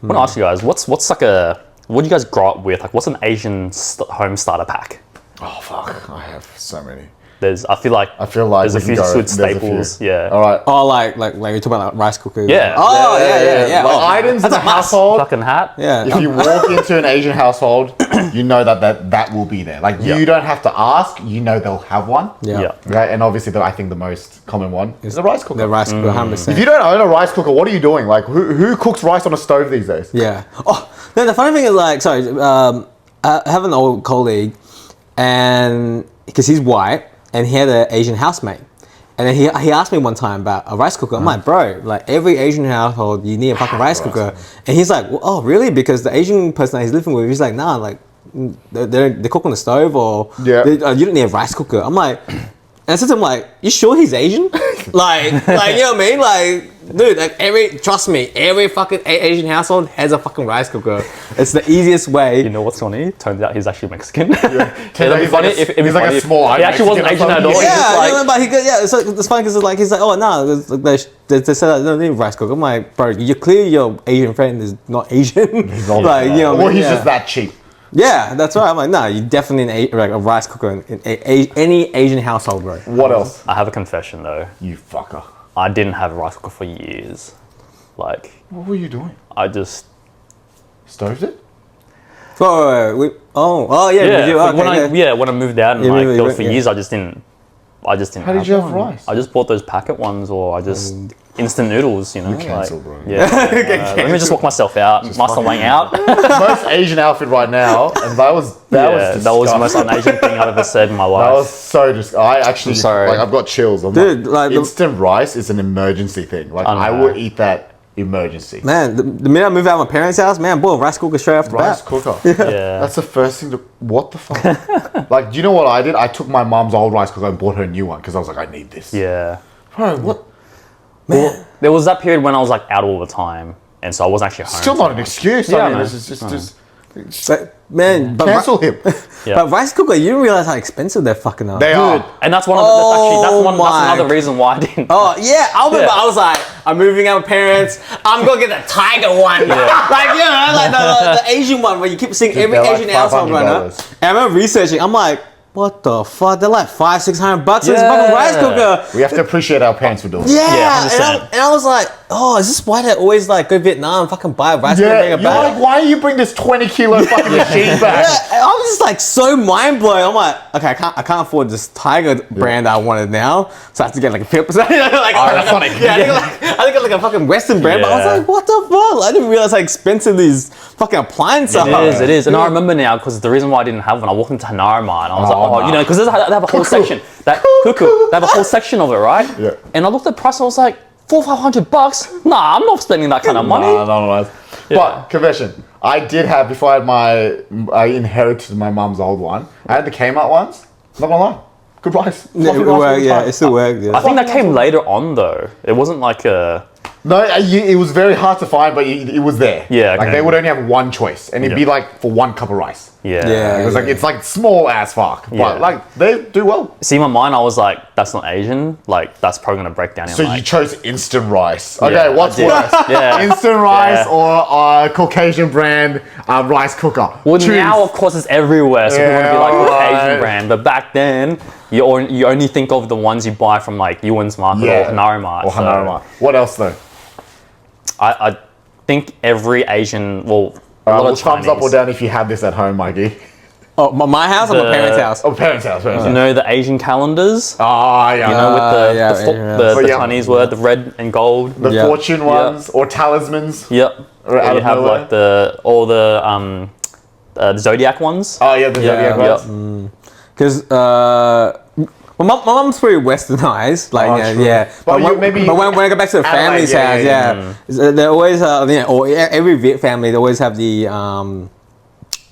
I want to ask you guys, what's like what do you guys grow up with? Like, what's an Asian home starter pack? Oh fuck! I have so many. I feel like there's a we few can go- good there's a few. staples. Yeah. All right. Oh, like you're talking about like rice cookers. Yeah. Oh, yeah. Like Oh, items in the that's a must. household. Fucking hat. Yeah. If you walk into an Asian household, you know that will be there. Like you don't have to ask. You know they'll have one. Yeah. Yeah. Right. And obviously, I think the most common one is the rice cooker. The rice cooker, 100%. If you don't own a rice cooker, what are you doing? Like who cooks rice on a stove these days? Yeah. Oh, then the funny thing is like, sorry, I have an old colleague, and because he's white, and he had an Asian housemate, and then he asked me one time about a rice cooker. I'm like, bro, like every Asian household, you need a fucking rice cooker. And he's like, well, oh, really? Because the Asian person that he's living with, he's like, nah, like they cook on the stove, or you don't need a rice cooker. I'm like. And I said to him, like, you sure he's Asian? like, you know what I mean? Like, dude, like trust me, every fucking Asian household has a fucking rice cooker. It's the easiest way. You know what's funny? Turns out he's actually Mexican. Turns It'd out be he's funny like a- if it'd be he's like funny a if- small He actually wasn't Mexican Asian or at all. something. He's just like, you know, but it's funny because like he's like, oh no, they said I don't need a rice cooker. I'm like, bro, you're clearly your Asian friend is not Asian. He's not like, you know, or he's yeah. just that cheap. Yeah, that's right. I'm like, no, you definitely need like a rice cooker in any Asian household, bro. What else? I have a confession though. You fucker. I didn't have a rice cooker for years. Like, What were you doing? I just Stoved it? Oh, yeah, we yeah. do. Okay, When I moved out and Yeah, like we- for yeah. years, I just didn't. How did you have one. rice? I just bought those packet ones, or I just instant noodles. You know, cancel, like, bro. Yeah. Let me just walk myself out. Master Wang out. Most Asian outfit right now, and that was That was the most disgusting. un-Asian thing I've ever said in my life. That was so I actually, I'm sorry. like, I've got chills. I'm Dude, like, instant rice is an emergency thing. Like, I know. I will eat that emergency. Man, the minute I moved out of my parents' house, man, boy, rice cooker straight off the Rice bat. cooker. Yeah. That's the first thing to. What the fuck? Like, do you know what I did? I took my mom's old rice cooker and bought her a new one because I was like, I need this. Yeah. Bro, what? Man, There was that period when I was like out all the time, and so I wasn't actually home. Still not an excuse. Yeah, I I mean, know. it's just but, man, but, cancel him. Yeah. but rice cooker, you don't realize how expensive they're fucking are. They are. And that's one of that's another reason why I didn't. Oh yeah, I remember. Yeah. I was like, I'm moving out with parents. I'm gonna get the tiger one, like you know, like the Asian one where you keep seeing every they're like Asian household right now. $500. And I remember researching. I'm like, what the fuck? They're like $500-600 for this fucking rice cooker. We have to appreciate our parents for doing it. Yeah, 100%. and I was like, oh, is this why they always like go to Vietnam and fucking buy a rice cooker Yeah, and you're bring it back? like, why do you bring this 20 kilo fucking machine back? Yeah, and I was just like so mind blown. I'm like, okay, I can't afford this Tiger brand that I wanted now, so I have to get like a pip. like, that's funny. Yeah, I think like a fucking Western brand. But I was Yeah. like, what the fuck? I didn't realize how expensive these fucking appliances are. It is. And I remember now because the reason why I didn't have one, I walked into Hanarma and I was like, oh, nah. you know, because they have a whole section. That cuckoo, they have a whole section of it, right? Yeah. And I looked at the price and I was like, $400-500? Nah, I'm not spending that kind of money. No. But confession, I did have before I inherited my mum's old one. I had the Kmart ones. Not gonna lie, good price. Yeah, it worked, yeah, it still worked. Yeah. I think that came later on though. It wasn't like a. No, it was very hard to find, but it was there. Yeah, like okay. they would only have one choice, and it'd be Yeah. like for one cup of rice. Yeah. Yeah. It was like it's like small as fuck, but Yeah. like they do well. See, in my mind, I was like, that's not Asian. Like, that's probably going to break down in So like. you chose instant rice. Okay, Yeah, what's I did. worse? Yeah. Instant rice Yeah. or Caucasian brand rice cooker? Well, Choose. now, of course, it's everywhere, so people want to be like, Yeah, Asian right. brand. But back then, you only think of the ones you buy from like Ewan's Market or Hanari Mart. Or so Hanarama. What else though? I think every Asian, well, a lot Well, of thumbs Chinese. up or down if you have this at home, Mikey. Oh, my house or my The- parents' house? Oh, parents' house. You know the Asian calendars? Ah, yeah. You know, with the, yeah, the, fo- yeah. the, Oh, the yeah. Chinese word, the red and gold. the Yeah. fortune ones or talismans. Yep. Or out you of have nowhere. like the Zodiac ones. Oh yeah, the Zodiac yeah. ones. Because my mom's pretty westernized, like Oh, yeah, true. yeah. But you when, maybe- but when I go back to the Adelaide, family's yeah, house, yeah, they always or every Viet family they always have the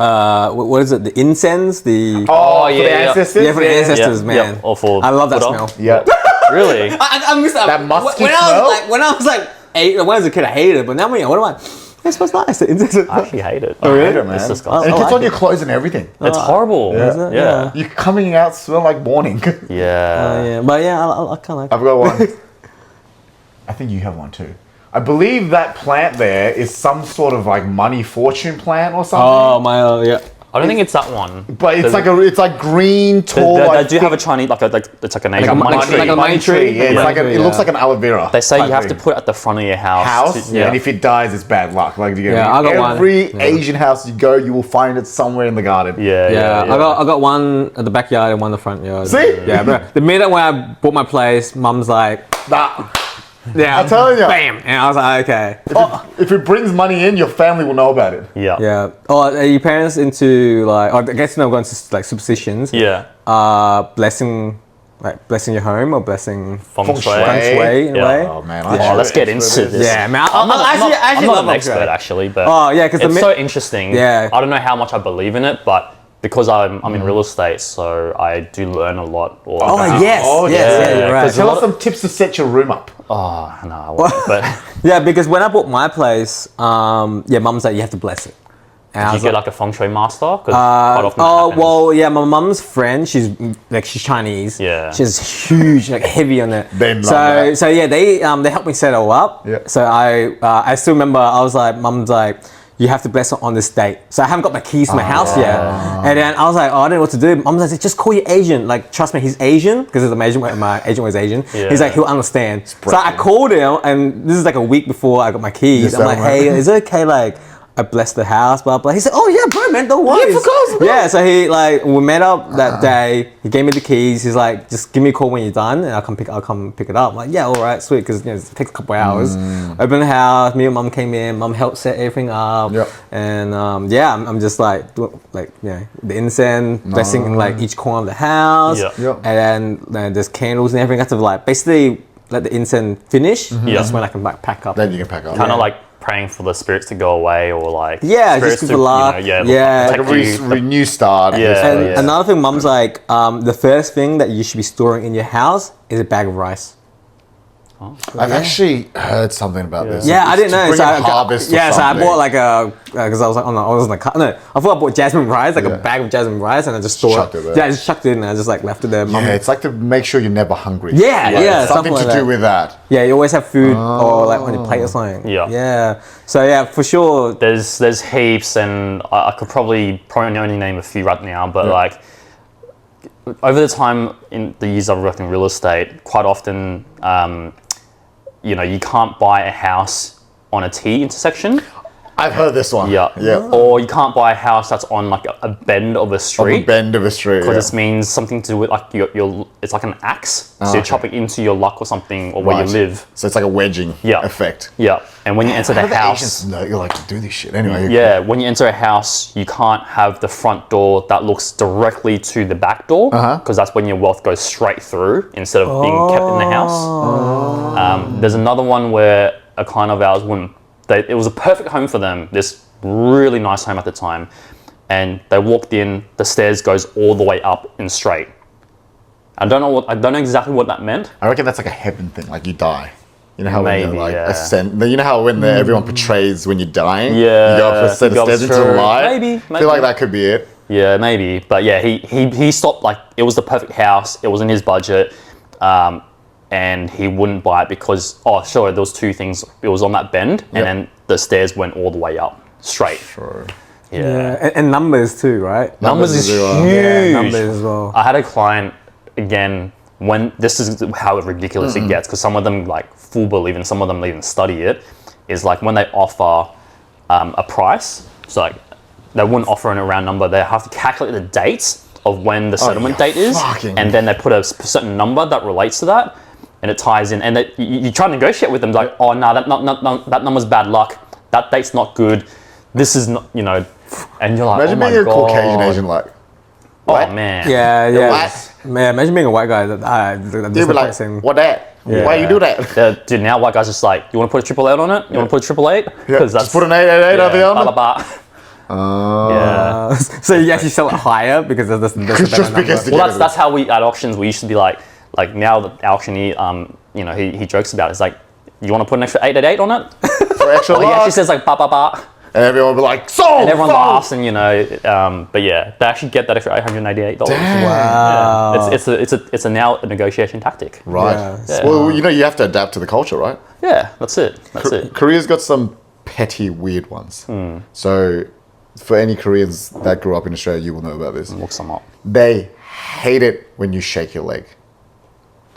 what is it? The incense, the Oh, yeah, for the yeah. ancestors. yeah, for the ancestors, Yeah, man. yeah, or for I love that Buddha. smell. Yeah. Really? I miss that. That musky when smell? when I was like 8, when I was a kid, I hated it. But now when I'm like, it smells nice. The incense. I actually hate it. I hate it, man. It's And disgusting. it gets like on your clothes and everything. It's horrible. Is it? Yeah. You're coming out smell like morning. Yeah. Yeah, but yeah, I kind of like. I've got one. I think you have one too. I believe that plant there is some sort of like money fortune plant or something. Oh my, yeah. I don't think it's that one. But it's There's- like green, They, tall. they like do have a thick- Chinese, it's like an Like Asian a money money tree. like a money tree? Yeah, it's Yeah. like it looks like an aloe vera. They say you type have to thing. put it at the front of your house. House, yeah. and if it dies, it's bad luck. Like you Yeah, I got one. every Yeah. Asian house you go, you will find it somewhere in the garden. yeah. I got one at the backyard and one in the front yard. See? Yeah, bro. The minute when I bought my place, Mum's like, Nah. yeah, I'm telling ya. bam, and I was like, okay. If it brings money in, your family will know about it. Yeah. Yeah. Oh, are your parents into like? I guess I'm going to like superstitions. Yeah. Blessing your home or blessing Feng Feng Shui. Shui. Feng Shui in a Yeah. way. Oh man, Oh, let's get into this. Yeah, man. I'm not actually I'm love not an Feng expert Shui. actually, but Oh, yeah, 'cause the it's mi- so interesting. Yeah. I don't know how much I believe in it, but because I'm in real estate, so I do learn a lot. Oh about- yes, Oh, yes, yeah. yeah, you're right. 'Cause Tell a us lot some tips to set your room up. Oh no, I won't. But Yeah, because when I bought my place, Mum's like, you have to bless it. And I you was get like, like a feng shui master? 'Cause quite often that oh happens. well, yeah. My mum's friend, she's Chinese. Yeah. she's huge, like heavy on it. They love so that. so yeah, they helped me set it all up. Yeah. So I still remember I was like, Mum's like, you have to bless it on this date. So I haven't got my keys to my house yet, and then I was like, oh, I don't know what to do. Mum's like, just call your agent. Like, trust me, he's Asian because my agent was Asian. Yeah. He's like, he'll understand. So I called him, and this is like a week before I got my keys. Yes, I'm like, man. hey, is it okay, like, I blessed the house, blah blah. He said, "Oh yeah, bro, man, don't worry." Yeah, of course, bro. Yeah, so he we met up that day. He gave me the keys. He's like, "Just give me a call when you're done, and I'll come pick it up." I'm like, yeah, all right, sweet, because it takes a couple hours. Open the house. Me and Mum came in. Mum helped set everything up. Yep. And I'm just like, the incense, blessing in like each corner of the house. Yeah. Yep. And then there's candles and everything. I have to like basically let the incense finish. That's when I can like pack up. Then you can pack up. Kind of like praying for the spirits to go away, or like Yeah, spirits just for luck. yeah, Yeah. like a protect you. renew start. Yeah. And another thing, Mum's like, the first thing that you should be storing in your house is a bag of rice. I've actually heard something about this. Yeah, I didn't To know. bring So in harvest or so I something. bought like because I was like, I was in the car. No, I thought I bought jasmine rice, like Yeah. a bag of jasmine rice, and I just stored Chucked it there. Yeah, I just chucked it in, and I just like left it there. Mum, Yeah, it's like to make sure you're never hungry. Yeah, something like to do that. with that. Yeah, you always have food or like on your plate or something. Yeah. Yeah. So yeah, for sure. There's heaps, and I could probably only name a few right now, but like over the time in the years I've worked in real estate, quite often, you can't buy a house on a T intersection. I've heard this one. Yeah. Yeah. Or you can't buy a house that's on like a bend of a On the street. bend of a street. Because Yeah. this means something to do with like your it's like an axe. So you're okay. chopping into your luck or something, or where you Right. live. So it's like a wedging Yeah. effect. Yeah. And when you enter the How do house, Asians know you like to do this shit? Anyway. yeah, when you enter a house, you can't have the front door that looks directly to the back door, because that's when your wealth goes straight through instead of being kept in the house. There's another one where a client of ours it was a perfect home for them. This really nice home at the time, and they walked in. The stairs goes all the way up and straight. I don't know exactly what that meant. I reckon that's like a heaven thing, like you die. You know how when Maybe, you like yeah. ascend. You know how when everyone portrays when you're dying. Yeah, You go up a set you of go stairs into through. light. Maybe, I feel like that could be it. Yeah, maybe. But yeah, he stopped, like, it was the perfect house. It was in his budget. And he wouldn't buy it because, there was two things. It was on that bend, and then the stairs went all the way up, straight. Sure. Yeah. Yeah, and numbers too, right? Numbers is as well. huge. Yeah, numbers as well. I had a client, again, when this is how ridiculous it gets, because some of them like full believe and some of them even study it, is like when they offer a price, so like they wouldn't offer an around number, they have to calculate the dates of when the settlement date is, fucking- and then they put a certain number that relates to that, and it ties in, and you try to negotiate with them, like, oh no, that number's bad luck, that date's not good, this is not, and you're like, Imagine oh my being a god. Caucasian Asian like. Oh What? man. Yeah. What? Man, imagine being a white guy that You'd just be like, practicing. what that? Yeah. Why you do that? Dude, now white guys just like, you want to put a 888 on it? You want to put a 888? Yeah, Because just put an 888 on the blah, end. blah, blah. Yeah. So you actually sell it higher because there's a better Just because number. Well, that's how we at auctions we used to be like now the auctioneer you know he jokes about it. It's like you want to put an extra 888 on it. For extra He actually luck. says like ba ba ba. And everyone will be like, sold! And everyone sold! laughs, and you know, but yeah, they actually get that extra $888. Damn. Wow. It's a now a negotiation tactic. Right. Yeah. Well, you know, you have to adapt to the culture, right? Yeah, that's it. That's it. Korea's got some petty, weird ones. So, for any Koreans that grew up in Australia, you will know about this. Look some up. They hate it when you shake your leg.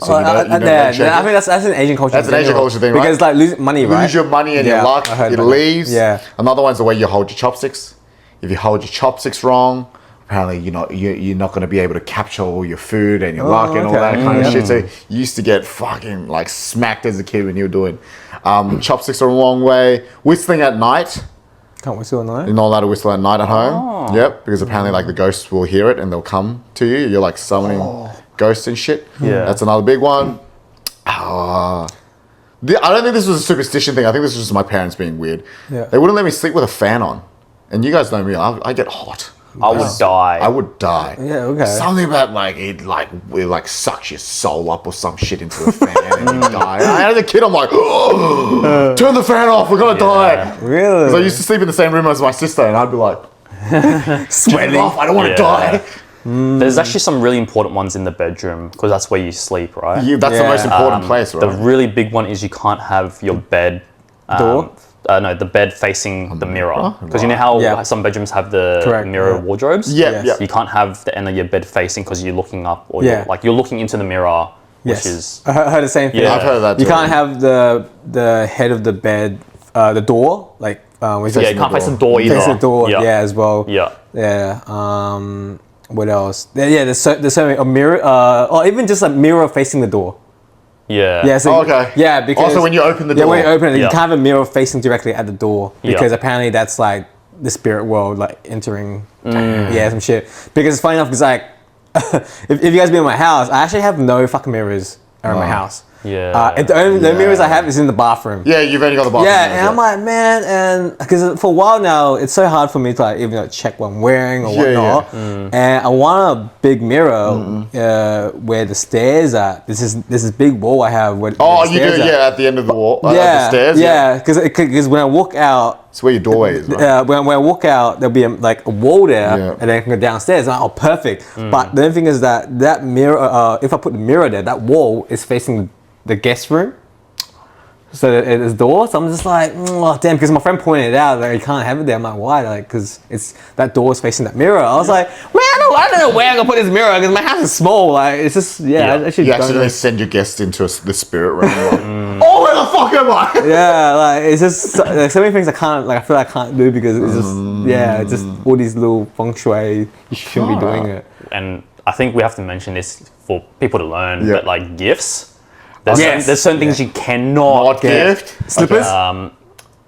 So I think that's an Asian culture. That's in an Asian general. culture thing, right? Because like losing money, right? Lose your money and Yeah, your luck, I heard it about that. leaves. Yeah. Another one's the way you hold your chopsticks. If you hold your chopsticks wrong, apparently you're not going to be able to capture all your food and your luck and all that kind of shit. So you used to get fucking like smacked as a kid when you were doing. Chopsticks are a long way. Whistling at night. Can't whistle at night. You're not allowed to whistle at night at home. Yep, because apparently like the ghosts will hear it and they'll come to you. You're like summoning ghosts and shit. Yeah. That's another big one. I don't think this was a superstition thing. I think this was just my parents being weird. Yeah. They wouldn't let me sleep with a fan on. And you guys know me, I get hot. I would die. I would die. Yeah, okay. Something about like it sucks your soul up or some shit into the fan and you die. As a kid, I'm like, oh, turn the fan off, we're gonna die. Really? Because I used to sleep in the same room as my sister, and I'd be like, turn it Sweating. off, I don't want to Yeah. die. There's actually some really important ones in the bedroom because that's where you sleep, right? That's the Yeah. most important place, The right? really big one is you can't have your bed Door? no, the bed facing the mirror because you know how Yeah. some bedrooms have the Correct, mirror yeah. wardrobes. Yeah, Yes. yeah. You can't have the end of your bed facing because you're looking up or Yeah. you're looking into the mirror, Yes. which is I heard the same thing. Yeah. I've heard that You too. can't have the head of the bed, the door, like yeah, you can't face the door either. face the door, Yeah. yeah, as well. Yeah. Yeah. What else? Yeah, there's so many, a mirror, or even just a mirror facing the door. Yeah. Yeah. So Oh, okay. Yeah, because Also, when you open the yeah, when you door. open it, you Yeah. can't have a mirror facing directly at the door because Yeah. apparently that's like the spirit world, like entering. Yeah, some shit. Because it's funny enough, because like, if you guys been in my house, I actually have no fucking mirrors around my house. Yeah. And the only mirrors I have is in the bathroom. Yeah, you've only got the bathroom. Yeah, mirrors, and I'm like, man, and because for a while now, it's so hard for me to like even like, check what I'm wearing or Yeah, whatnot. And I want a big mirror where the stairs are. There's this big wall I have where. oh, where the you do, stairs are. yeah, at the end of the wall, at Yeah, the stairs. yeah, because when I walk out, It's where your doorway is, right? when I walk out, there'll be like a wall there, Yeah. and then I can go downstairs. I'm like, oh, perfect. But the only thing is that mirror, if I put the mirror there, that wall is facing the guest room. So it is door. So I'm just like, oh damn, because my friend pointed it out that you can't have it there. I'm like, why? Like, because it's that door is facing that mirror. I was like, man, I don't know where I'm gonna put this mirror because my house is small. Like, it's just Yeah. I actually You don't know. accidentally send your guest into the spirit room. Like, oh, where the fuck am I? Yeah, like it's just like, so many things I can't like. I feel like I can't do because it's just it's just all these little feng shui. You shouldn't be doing it. And I think we have to mention this for people to learn, Yeah. but like gifts, there's, Yes. there's certain things you cannot Not get. gift. Slippers. I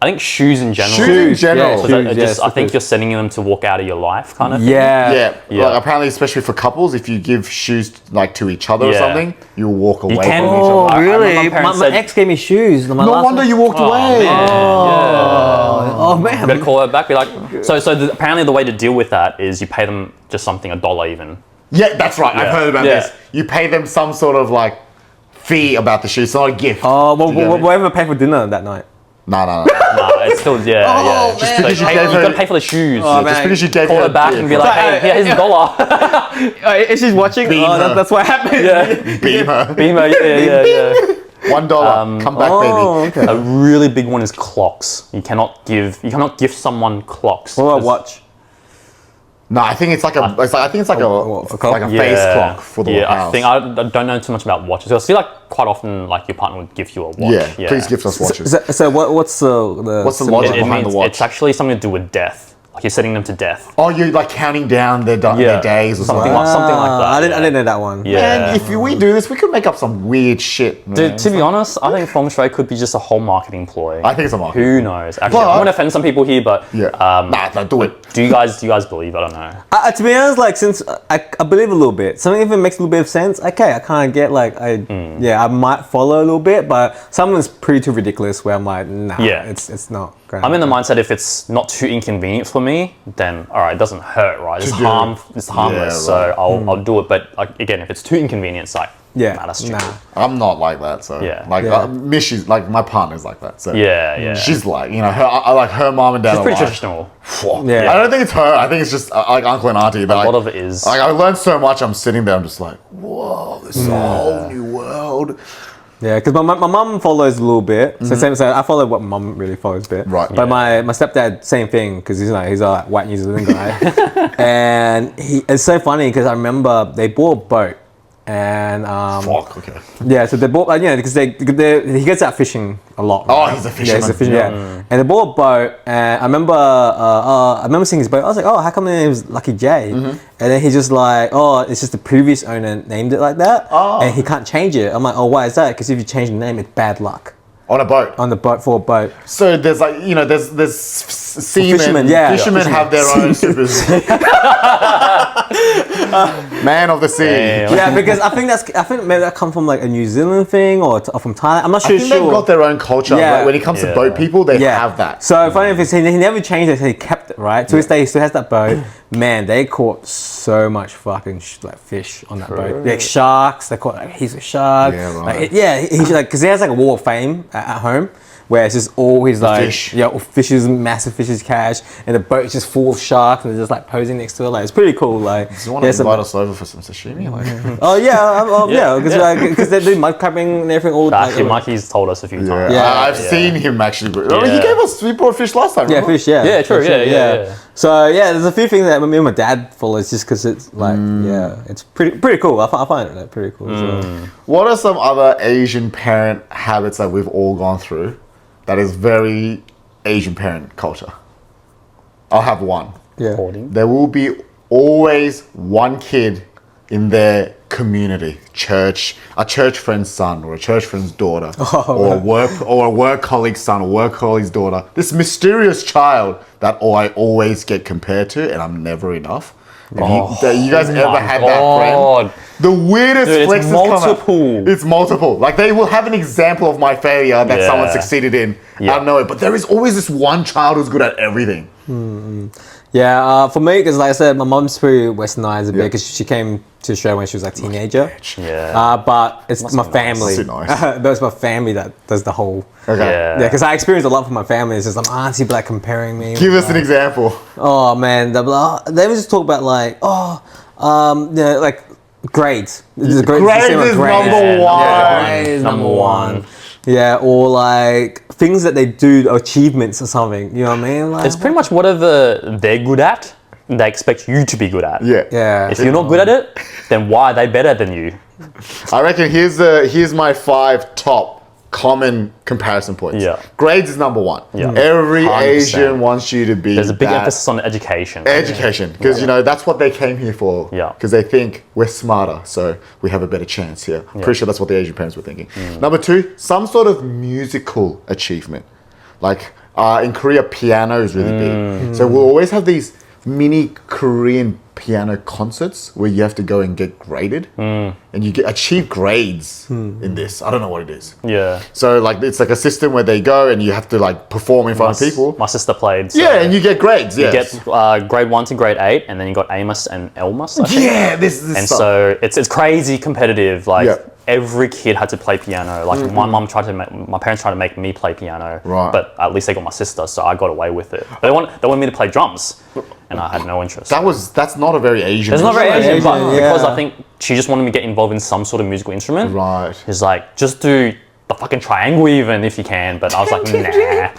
think shoes in general. Shoes in general. yeah, 'Cause shoes, I think you're sending them to walk out of your life, kind of. Yeah. Yeah. Yeah. Like, apparently, especially for couples, if you give shoes like to each other or Yeah. something, you'll walk away can- from each Oh, other. I remember really? my parents My said- ex gave me shoes. My No last wonder one. you walked away. Man, yeah. Oh man. Better call it back. Be like, apparently the way to deal with that is you pay them just something $1 even. Yeah, that's right. I've Yeah. heard about Yeah. this. You pay them some sort of like fee about the shoes. It's not a gift. Oh, well, Do you know what I mean? whatever I paid for dinner that night. No. Nah, it's still yeah. Oh, Just man. because you gave her- gotta pay for the shoes. Oh, You man. Just because you gave call her it back a and gift. be like, hey, here's $1. If she's watching, Beam her. that's what happened. Yeah. Beamer. Beamer, yeah. $1. Come back, baby. Oh, okay. A really big one is clocks. You cannot gift someone clocks. What about watch? No, I think it's like a. I think it's like a clock? like a face clock for the house. I don't know too much about watches. I feel like quite often like your partner would give you a watch. Yeah, please gift us watches. So what's the What's the logic It behind means the watch? it's actually something to do with death. Like you're setting them to death. Oh, you're like counting down their days or something. Something like that. I didn't yeah. know that one. Yeah. And if we do this, we could make up some weird shit. Man. Dude, to be honest, I think Feng Shui could be just a whole marketing ploy. I think it's a marketing. Who knows? Actually, But- I'm gonna offend some people here, but Yeah. Nah, do it. do you guys believe? I don't know. To be honest, like since I believe a little bit, something if it makes a little bit of sense, okay, I kind of get like I might follow a little bit, but something's pretty too ridiculous where I'm like, nah, Yeah. it's not. I'm in the mindset if it's not too inconvenient for me, then all right, it doesn't hurt, right? It's To do. it's harmless, Yeah, so right. I'll do it. But like, again, if it's too inconvenient, it's like, nah, that's stupid. I'm not like that, so Yeah. like Yeah. Mishy's like my partner's like that, so Yeah. she's like, you know, I like her mom and dad. It's are pretty like, traditional. Yeah. I don't think it's her. I think it's just like uncle and auntie. A lot of it is. Like I learned so much. I'm sitting there. I'm just like, whoa, this is a whole new world. Yeah, because my mum follows a little bit. So I follow what my mum really follows a bit. Right. But my stepdad, same thing, because he's a white New Zealand guy. And it's so funny because I remember they bought a boat. And Fuck. Okay. yeah, so they bought because he gets out fishing a lot. Oh, right? he's a Yeah, fisherman. he's a fisherman. Yeah. And they bought a boat, and I remember seeing his boat. I was like, oh, how come the name was Lucky J? And then he's just like, oh, it's just the previous owner named it like that, and he can't change it. I'm like, oh, why is that? Because if you change the name, it's bad luck On a boat. on the boat for a boat. So there's like there's seamen. Fishermen, yeah. Fishermen Fishermen. have their own superstitions. Man of the sea. Damn. Yeah, because I think maybe that come from like a New Zealand thing or from Thailand. I'm not I sure. think they've got their own culture. Yeah. Like when it comes to Yeah. boat people, they have that. So funny if he never changed it, he kept it, right? To this day, he still has that boat. Man, they caught so much fucking like fish on that boat. Like sharks, they caught like heaps of sharks. Yeah, right. Like, he's like, because he has like a wall of fame at home. Where it's just all his like fish. fishes, massive fishes, cash, and the boat's just full of sharks, and they're just like posing next to it. Like it's pretty cool. Like, Do you want to invite us over for some sashimi? Like, oh yeah, because they do mud crabbing and everything. All Actually, like, Mikey's told us a few times. Yeah. I've seen him actually. Oh, he Yeah. gave us. We brought fish last time. yeah, remember? fish. Yeah, Yeah, true, For sure, yeah. So yeah, there's a few things that me and my dad follows just because it's like it's pretty cool. I find it pretty cool. As well. What are some other Asian parent habits that we've all gone through that is very Asian parent culture? I'll have one. Yeah. Hoarding. There will be always one kid in their community, a church friend's son or a church friend's daughter, or a work colleague's son or work colleague's daughter. This mysterious child that I always get compared to, and I'm never enough. You guys ever had that friend? The weirdest Dude, it's flexes come out. multiple. It's multiple. Like they will have an example of my failure that Yeah. someone succeeded in. Yeah. I don't know it, but there is always this one child who's good at everything. Yeah, for me, because like I said, my mom's pretty westernized a bit because she came to Australia when she was like a teenager. Yeah. But it's my be nice. family. Must be nice. That's my family that does the whole. Okay. Yeah. Yeah, because I experienced a lot from my family. It's just my auntie be like comparing me. Give us an example. Oh man, they would just talk about like like grades. Grades is number one. Yeah, grades is number one. Yeah, or like things that they do, achievements or something. You know what I mean? Like, It's pretty much whatever they're good at, they expect you to be good at. Yeah. yeah. If you're not good at it, then why are they better than you? I reckon here's my 5 top common comparison points. Yeah. Grades is number one. Yeah. Every 100%. Asian wants you to be. There's a big that emphasis on education. education because that's what they came here for. Yeah. Because they think we're smarter, so we have a better chance here. Pretty sure that's what the Asian parents were thinking. Number 2, some sort of musical achievement. Like in Korea, piano is really big. So we'll always have these mini Korean piano concerts where you have to go and get graded, and you achieve grades in this. I don't know what it is. Yeah. So like it's like a system where they go and you have to like perform in front of people. My sister played. So Yeah, and you get grades. you Yes. get grade 1 to grade 8, and then you got Amos and Elmas, I think. Yeah, this And stuff. so it's crazy competitive. Like Yeah. every kid had to play piano. Like my parents tried to make me play piano. Right. But at least they got my sister, so I got away with it. But they wanted me to play drums, and I had no interest. That's not a very Asian. It's not very Asian, Asian, but yeah. because I think she just wanted me to get involved in some sort of musical instrument. Right. It's like, just do the fucking triangle even if you can. But I was like, nah.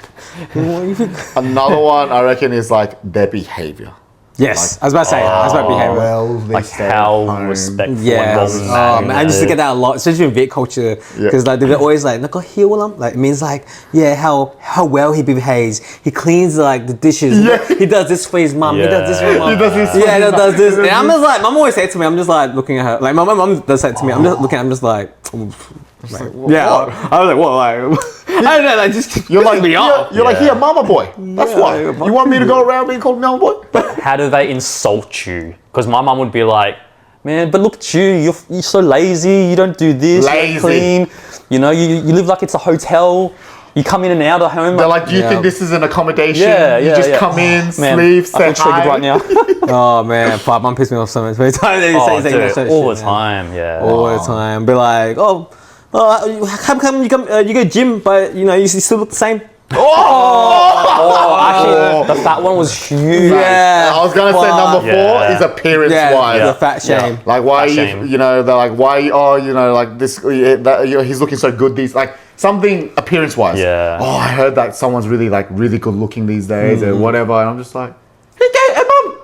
Another one I reckon is like their behavior. Yes, I was about to say. I was about to behavior. Well, they Like stay at how home. respectful Yes. and Oh man, I used to get that a lot, especially in Viet culture, because like they're always like, "Look, heal." Like it means like, yeah, how well he behaves. He cleans like the dishes. Yeah. He does this for his mum. He does this for his mum. He does this for Yeah, his he mum. does this. He does And I'm this. just like, mum always says to me, I'm just like looking at her. Like my mum does say to me, I'm just looking. I'm just like, oof. Like, yeah. what? I was like, what? Like, I don't know. Like just You're like me off. you're like, here, mama boy. That's Yeah, why. yeah, You want me to go around being called mama boy? How do they insult you? Because my mum would be like, man, but look at you, you're so lazy, you don't do this, you Lazy. don't clean, you know, you live like it's a hotel, you come in and out of home. They're like, do you Yeah. think this is an accommodation? Yeah, You yeah, just yeah. come in, man, sleep, I say feel triggered hi. right now. Oh man, fuck, mum pissed me off so much. Every time they Oh, say dude, that sort of all shit, the man. time, yeah. All the time. Be like, how come you go gym, but you still look the same? Oh, actually, the fat one was huge. Yeah. I was gonna say number 4 Yeah. is appearance Yeah, wise. the fat shame. Like why Fat you, shame. they're like why like this he's looking so good these like something appearance wise. Yeah. Oh, I heard that someone's really good looking these days or whatever, and I'm just like, hey mum,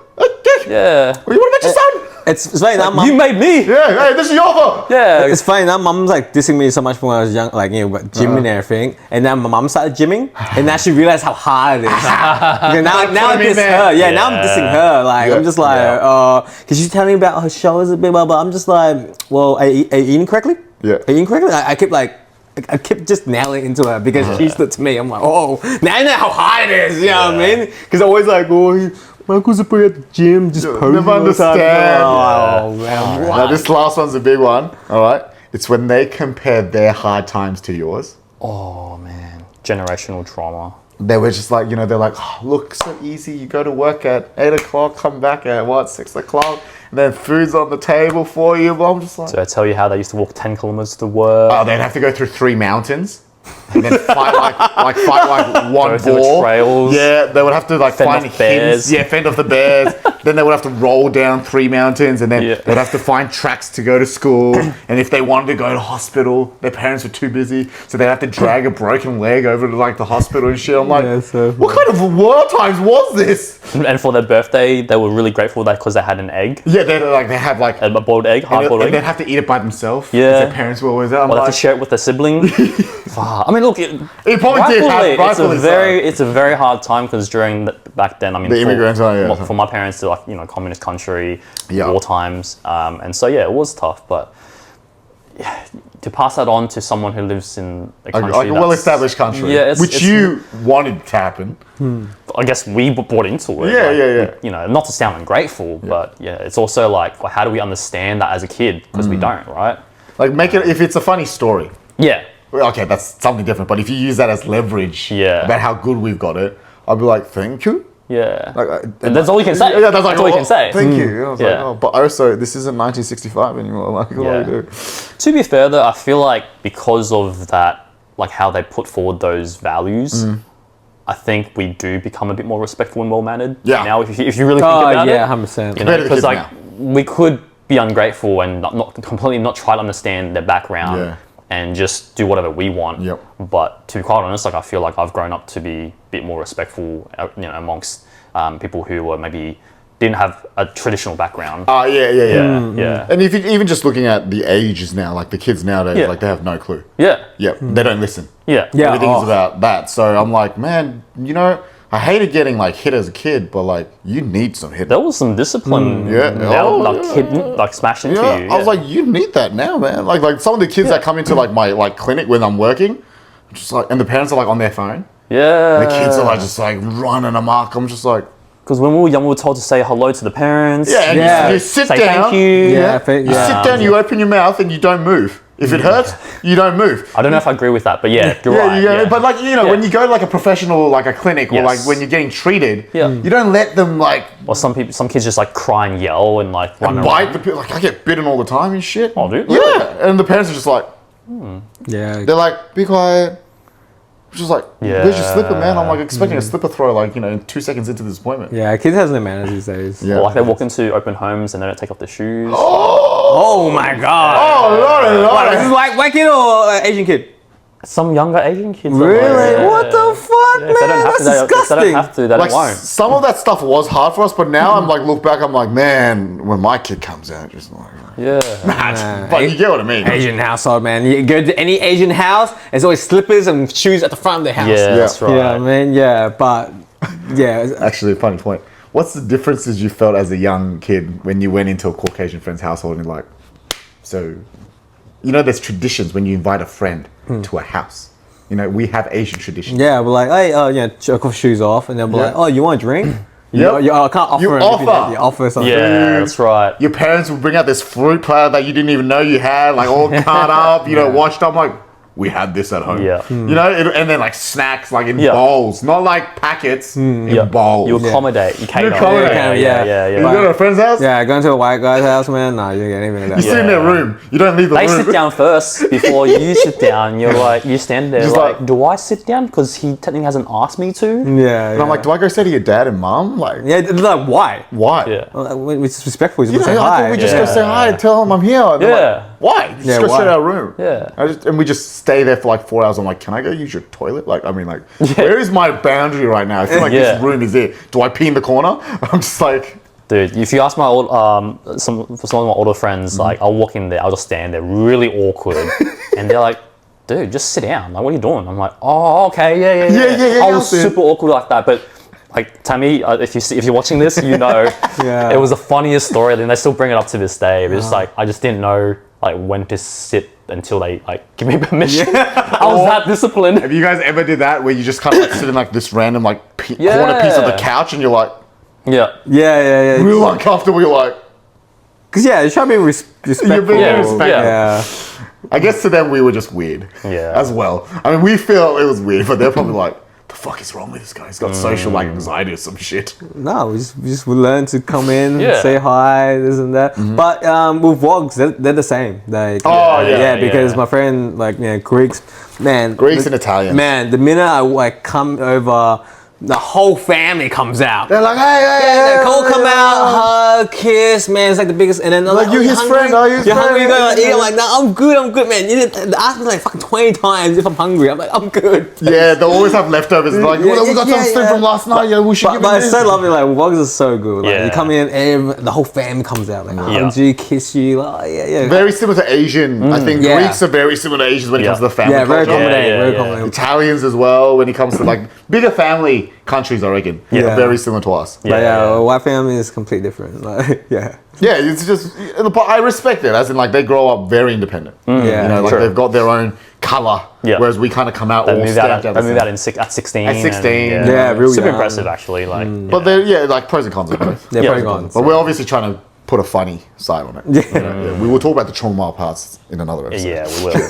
Yeah. what about your son? It's funny now, You mum. made me. Yeah, hey, this is your fault. Yeah. It's funny now. Mum's like dissing me so much when I was young, like about gym and everything. And now my mum started gymming, and now she realized how hard it is. Okay, now I put 'em in diss there. her. Yeah, now I'm dissing her. Like Yeah. I'm just like, because she's telling me about her shoulders a bit, but I'm just like, well, are you eating correctly? Yeah. Are you eating correctly? I kept just nailing into her because she said to me, I'm like, oh, now I know how hard it is. You know what I mean? Because I always like, Michael's at the gym, just posing never all the time. understand. Oh, man. Now this last one's a big one. All right, it's when they compare their hard times to yours. Oh man, generational trauma. They were just like, they're like, oh, look, so easy. You go to work at 8 o'clock, come back at 6 o'clock, and then food's on the table for you. But I'm just like, So I tell you how they used to walk 10 kilometers to work. oh, they'd have to go through 3 mountains. And then fight one Go through the boar. trails. Yeah, they would have to Fend find off bears. hints. Yeah, fend off the bears. Then they would have to roll down 3 mountains, and then Yeah. they'd have to find tracks to go to school. And if they wanted to go to hospital, their parents were too busy, so they'd have to drag a broken leg over to the hospital and shit. I'm like, Yeah, so what kind of war times was this? And for their birthday, they were really grateful that because they had an egg, Yeah, they have a boiled egg, hard-boiled and they'd egg. have to eat it by themselves. 'cause Yeah. their parents were always out. I'm Or they have like, to share it with a sibling. Fuck. I mean, look, it probably did have rightfully it's a very hard time because back then, I mean, The immigrants are, yeah. for my parents, they're communist country, Yeah. war times, and so it was tough. But to pass that on to someone who lives in a country like a that's- well-established country, Yeah, which you wanted to happen. I guess we bought into it. Yeah. Not to sound ungrateful, but it's also like, how do we understand that as a kid? Because we don't, right? Like, make it if it's a funny story. Yeah. Well, okay, that's something different. But if you use that as leverage about how good we've got it, I'll be like, thank you. Yeah. Like, and that's all you can say. Yeah, that's all you can say. Thank you. I was like, Yeah. oh, but also, this isn't 1965 anymore. Like, what do we do? To be fair though, I feel like because of that, like how they put forward those values, I think we do become a bit more respectful and well-mannered. Yeah. Now, if you really think about yeah, it, 100%. you know, Better because kids like now. we could be ungrateful and not completely not try to understand their background. Yeah. And just do whatever we want. Yep. But to be quite honest, like I feel like I've grown up to be a bit more respectful, amongst people who were maybe didn't have a traditional background. Yeah. And if you, even just looking at the ages now, like the kids nowadays, Yeah. like they have no clue. Yeah. Yep, they don't listen. Yeah. Yeah. Everything's Oh. about that. So I'm like, man, I hated getting like hit as a kid, but like you need some hit. There was some discipline. Yeah. Now, Oh, like yeah. kid, like smashed into Yeah, you. I was like, you need that now, man. Like some of the kids that come into like my clinic when I'm working, I'm just like, and the parents are like on their phone. yeah. The kids are like just like running amok. I'm just like, Because when we were young, we were told to say hello to the parents. yeah, and Yeah. you sit Say down. thank you. Yeah, You sit down, you open your mouth, and you don't move. If it hurts, you don't move. I don't know if I agree with that, but yeah, you're Yeah, right. yeah, but like when you go to like a professional, like a clinic, or Yes. like when you're getting treated, Yeah. you don't let them like Or some kids just like cry and yell and like run bite around. the people. Like I get bitten all the time and shit. Oh, dude? Yeah, Really? and the parents are just like, Yeah. they're like, be quiet. Just like, where's your slipper, man? I'm like expecting a slipper throw, like 2 seconds into this appointment. Yeah, kids has no manners these days. Yeah. Or like they walk into open homes and they don't take off their shoes. Oh my god. Oh, Lord, This is white kid or Asian kid? Some younger Asian kids. Really? Yeah. What the fuck, Yeah, man? if they don't have That's to, they disgusting. don't have to, they Like won't. some of that stuff was hard for us, but now I'm like, look back, I'm like, man, when my kid comes out, just like, Yeah. but you get what I mean. Asian household, man. You go to any Asian house, there's always slippers and shoes at the front of the house. Yeah, that's right. Yeah, man. Yeah, but yeah. Actually, a funny point. What's the differences you felt as a young kid when you went into a Caucasian friend's household and like, so, there's traditions when you invite a friend to a house. We have Asian traditions. Yeah, we're like, hey, chuck off shoes off, and then we're like, oh, you want a drink? Yep. I can't offer. You anything. offer. You offer something. Yeah, that's right. Your parents would bring out this fruit platter that you didn't even know you had, like all cut up, washed up. I'm like, we had this at home. Yeah. You know, and then like snacks like in Yeah. bowls, not like packets, in Yeah. bowls. You accommodate. You cater. accommodate. Yeah. You go to a friend's house, Yeah, going to a white guy's house, man. Nah, you don't get anything like you that. sit in their room, you don't leave the They room. sit down first before you sit down. You're like, you stand there Just like, like- do I sit down? Because he technically hasn't asked me to. Yeah, And I'm like, do I go say to your dad and mom? Like, yeah, it's like why? why? Yeah. Which is respectful. You You just know, say I hi. thought we just Yeah. go say hi and tell them I'm here. And they're Yeah. like, why? Just Yeah, go why? straight to our room. Yeah. And we just stay there for like 4 hours. I'm like, can I go use your toilet? Like, I mean, like, where is my boundary right now? I feel like Yeah. this room is it. Do I pee in the corner? I'm just like, Dude, if you ask my old, some of my older friends, like I'll walk in there, I'll just stand there, really awkward, and they're like, "Dude, just sit down. Like, what are you doing?" I'm like, "Oh, okay, yeah." I was I'll super awkward like that, but like Tammy, if you're watching this, you know, Yeah. it was the funniest story. And they still bring it up to this day. It's just like I just didn't know like when to sit until they like give me permission. I was that disciplined. have you guys ever did that where you just kind of like sit in like this random like Yeah. corner piece of the couch and you're like Yeah. Yeah. real uncomfortable? You're like, Because yeah, you try to be respectful. You're being Yeah, respectful. Yeah. I guess to them we were just weird. Yeah. As well. I mean, we feel it was weird, but they're probably like, the fuck is wrong with this guy? He's got social like anxiety or some shit. No, we just learn to come in, Yeah. say hi, this and that. But with vlogs, they're the same. Like, Oh, yeah, because yeah. my friend, like, Greeks, man. Greeks and Italians. Man, the minute I like come over, the whole family comes out. They're like, hey, They all come out, hug, kiss, man. It's like the biggest. And then they're Like, you his hungry? friend, are you his You're hungry? You friend? go eat. I'm like, no, I'm good, man. You didn't they ask me like fucking 20 times if I'm hungry. I'm like, I'm good. Yeah, they'll always have leftovers. Like, Yeah, we got yeah, some food yeah. from last night. Yeah, we should give But him it's this. so lovely. Like vlogs are so good. Like Yeah. you come in, the whole family comes out. Like Yeah. hug you, kiss you. Like, yeah. Very similar to Asian. I think Yeah. Greeks are very similar to Asians when it Yeah. comes to the family Yeah, very culture. accommodating. Yeah, very yeah. accommodating. Italians as well when it comes to like bigger family countries, I reckon. Yeah. Very similar to us. But yeah, Yeah. white family is completely different. Like, yeah. Yeah, it's just, but I respect it, as in like they grow up very independent. Yeah, You know, like true. they've got their own color, Yeah. whereas we kind of come out They all move stamped out. out. They move out at 16. At 16, and, yeah, real super young. impressive actually. Like, But they're, yeah, like pros and cons of both. They're Yeah. probably gone. But we're obviously trying to put a funny side on it. Yeah. Yeah, we will talk about the trauma parts in another episode. yeah,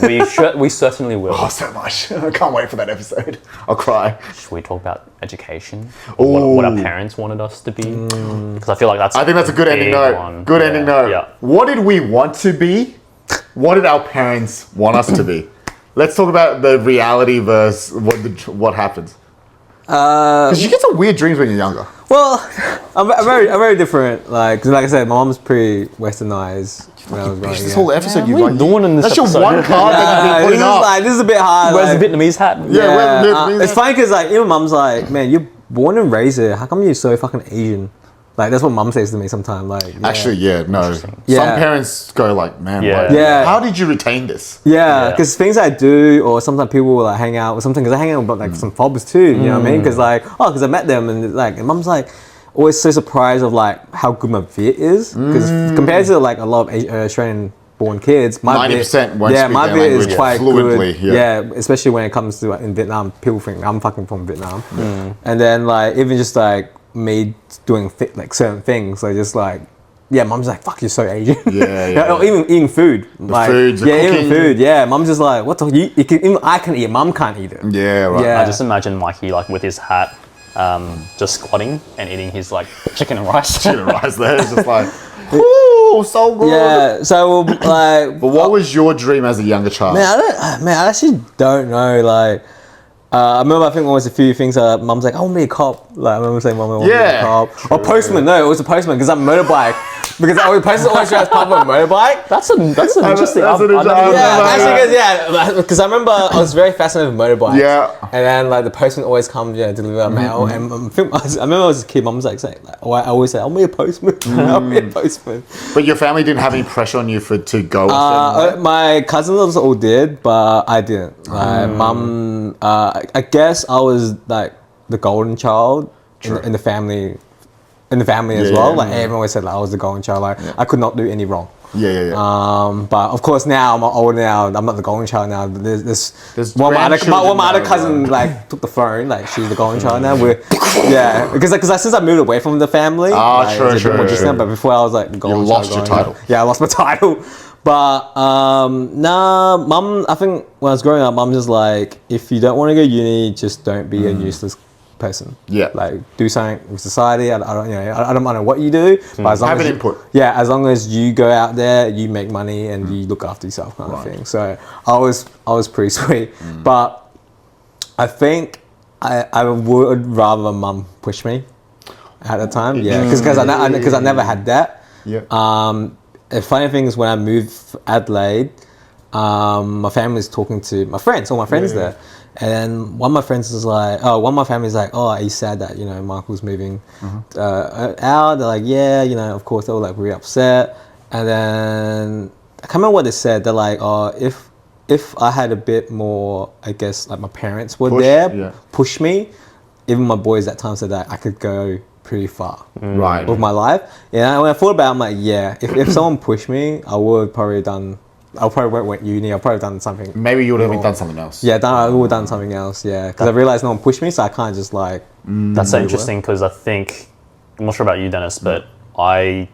we will. We certainly will. Oh, so much. I can't wait for that episode. I'll cry. Should we talk about education? Or what our parents wanted us to be? Because I feel like that's. I think that's a good ending big note. one. Good Yeah, ending note. Yeah. What did we want to be? What did our parents want us to be? Let's talk about the reality versus what happens. Because you get some weird dreams when you're younger. Well, I'm very different. Like I said, my mom's pretty westernized when I was growing This up. whole episode, Man, you've what are like, you doing in this that's your episode? one card that you've been putting up. This is a bit hard. Where's like, the Vietnamese hat? Yeah, where's the it's funny because like even mum's like, man, you're born and raised here. How come you're so fucking Asian? Like that's what mum says to me sometimes. Like yeah. Actually, yeah, no. Some Yeah. parents go like, man, Yeah. like, Yeah. how did you retain this? Yeah, Yeah. because things I do, or sometimes people will like hang out or something. Because I hang out with like some fobs too. You know what I mean? Because like, because I met them and like, and mum's like always so surprised of like how good my Viet is. Because compared to like a lot of Australian-born kids, my 90% won't yeah, speak my their Viet is language quite fluently, good. yeah. Yeah, especially when it comes to like, in Vietnam, people think I'm fucking from Vietnam. And then like even just like me doing like certain things, like just like. Yeah, mum's like, "Fuck, you're so Asian." Yeah. Or even eating food. Like, foods, the yeah, cooking. even food. Yeah, mum's just like, "What the? You can, even I can eat it. Mum can't eat it." Yeah, right. Yeah. I just imagine Mikey like with his hat, just squatting and eating his like chicken and rice. Chicken rice there. It's just like, ooh, so good. Yeah. So like, But what was your dream as a younger child? I actually don't know. Like, I remember I think almost a few things. Mum's like, "I want to be a cop." Like I remember saying, "Mum, I want to be Yeah. a cop." Or postman. No, it was a postman because I'm motorbike. Because I postman always drives past my motorbike. That's an interesting. that's an I've never interesting- heard Yeah, that. actually, because I remember I was very fascinated with motorbikes. Yeah. And then like the postman always comes, deliver mail. And I remember I was a kid. Mum's like saying, I always say, "I'll be a postman. I'll be a postman." But your family didn't have any pressure on you to go a certain way? My cousins all did, but I didn't. Like, mum, I guess I was like the golden child in the family. In the family as Yeah, well, yeah. like everyone always said, like I was the golden child. Like I could not do any wrong. But of course now I'm older now. I'm not the golden child now. There's one of my other cousin like took the throne. Like she's the golden child now. Because since I moved away from the family, true. But before I was like the golden lost your title. Yeah, I lost my title. But nah, mum. I think when I was growing up, mum just like, if you don't want to go uni, just don't be a useless person. Yeah. Like do something with society. I don't mind what you do, but as long Have as an input. Yeah, as long as you go out there, you make money and you look after yourself, kind of thing. So I was pretty sweet, but I think I would rather mum push me at the time. Yeah, because I never had that. Yeah. The funny thing is when I moved to Adelaide, my family's talking to my friends, all my friends there. And then one of my friends is like, one of my family's like, are you sad that, Michael's moving out? They're like, yeah, of course, they were like really upset. And then, I can't remember what they said. They're like, if I had a bit more, I guess, like my parents were push me, even my boys at times said that I could go pretty far with my life. And when I thought about it, I'm like, yeah, if someone pushed me, I probably went uni. I probably done something. Maybe you would have done something else. Yeah, I would have done something else. Yeah, because I realized no one pushed me, so I can't just like. That's so interesting because I think I'm not sure about you, Dennis, but I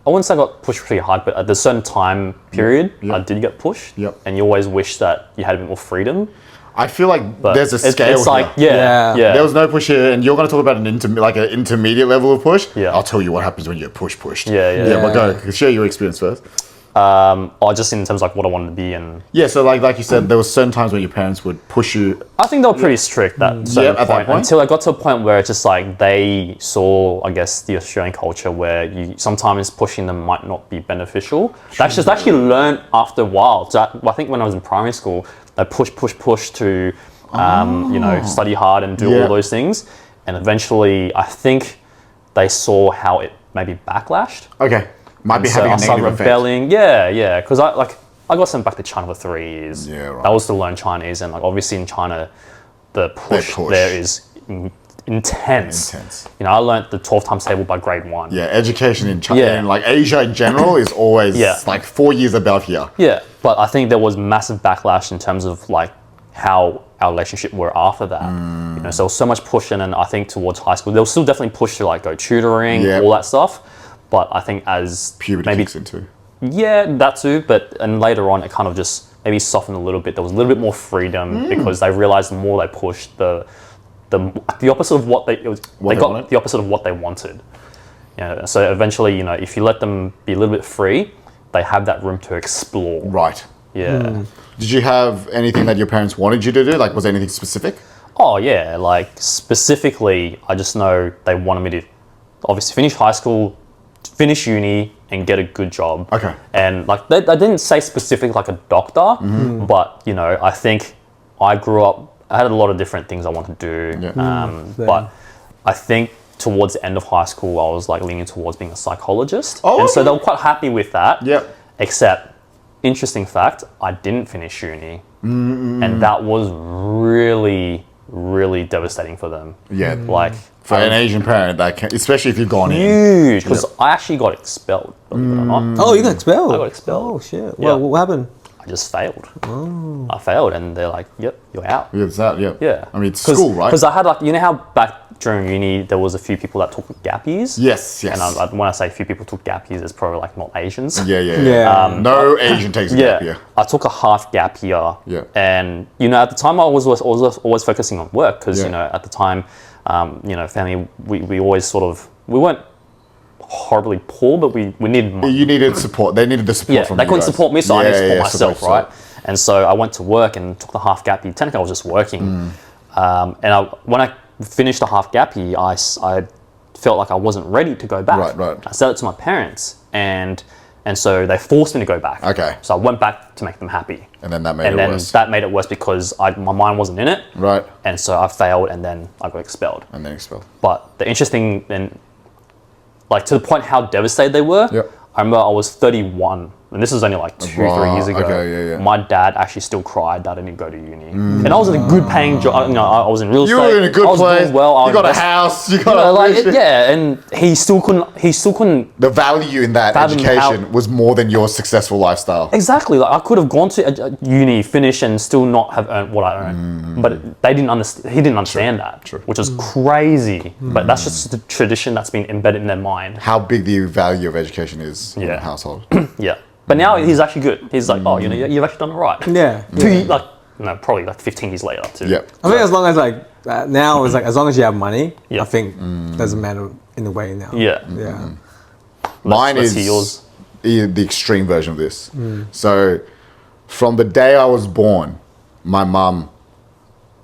wouldn't say I got pushed pretty hard, but at a certain time period, I did get pushed. Yep. And you always wish that you had a bit more freedom. I feel like there's a scale it's like, here. Yeah. There was no push here, and you're going to talk about an intermediate level of push. Yeah. I'll tell you what happens when you get pushed. Yeah. But go, share your experience first. Just in terms of like what I wanted to be and... Yeah, so like you said, there were certain times when your parents would push you. I think they were pretty strict at that point. Until I got to a point where it's just like they saw, I guess, the Australian culture where you sometimes pushing them might not be beneficial. That's just actually learned after a while. So I think when I was in primary school, I push to, study hard and do all those things. And eventually, I think they saw how it maybe backlashed. Okay. Might be having a negative effect. Rebelling. Yeah. Because I got sent back to China for 3 years. Yeah, right. That was to learn Chinese, and like obviously in China, the push there is intense. I learned the 12 times table by grade 1. Yeah, education in China and like Asia in general is always like 4 years above here. Yeah, but I think there was massive backlash in terms of like how our relationship were after that. So much pushing, and I think towards high school, there was still definitely push to like go tutoring, all that stuff. But I think as puberty kicks into. Yeah, that too. And later on, it kind of just maybe softened a little bit. There was a little bit more freedom because they realized the more they pushed, the opposite of what they got the opposite of what they wanted. So eventually, if you let them be a little bit free, they have that room to explore. Right. Yeah. Did you have anything that your parents wanted you to do? Like, was there anything specific? Oh yeah, like specifically, I just know they wanted me to obviously finish high school, finish uni, and get a good job. Okay. And like they didn't say specific like a doctor, but I think I grew up. I had a lot of different things I wanted to do, but I think towards the end of high school, I was like leaning towards being a psychologist, so they were quite happy with that. Yep. Except, interesting fact, I didn't finish uni, and that was really, really devastating for them. Yeah. Like. For an Asian parent, especially if you've gone huge, because I actually got expelled, believe it or not. Oh, you got expelled? I got expelled. Oh, shit. Well, what happened? I just failed. I failed, and they're like, yep, you're out. Yeah, it's that, Yeah. I mean, it's school, right? Because I had like, how back during uni, there was a few people that took gap years? Yes. And when I say a few people took gap years, it's probably like not Asians. Yeah. No Asian takes a gap year. I took a half gap year. Yeah. And, at the time I was always focusing on work because, at the time, family, we always we weren't horribly poor, but we needed money. You needed support. They needed the support from you. They couldn't support me, so I needed to support myself, right? So. And so I went to work and took the half gap year. Technically, I was just working. When I finished the half gap year, I felt like I wasn't ready to go back. Right. I said it to my parents, and so they forced me to go back. Okay. So I went back to make them happy. And then that made it worse. That made it worse because my mind wasn't in it. Right. And so I failed, and then I got expelled. But the interesting, and like to the point how devastated they were, I remember I was 31 and this was only like 2-3 years ago. Okay, yeah. My dad actually still cried that I didn't go to uni, and I was in a good paying job. You know, I was in real estate. You were in a good I was place. doing well. You got a house. You got and he still couldn't. The value in that fathom education was more than your successful lifestyle. Exactly. Like I could have gone to a uni, finish, and still not have earned what I earned. But they didn't understand. He didn't understand that, which was crazy. But that's just the tradition that's been embedded in their mind. How big the value of education is in a household. Yeah. But now he's actually good. He's like, oh, you know, you've actually done it right. Yeah. Probably like 15 years later too. Yeah. I think as long as now it's like as long as you have money, Yeah. I think doesn't matter in a way now. Yeah. Yeah. Mine let's is hear yours. the extreme version of this. So from the day I was born, my mum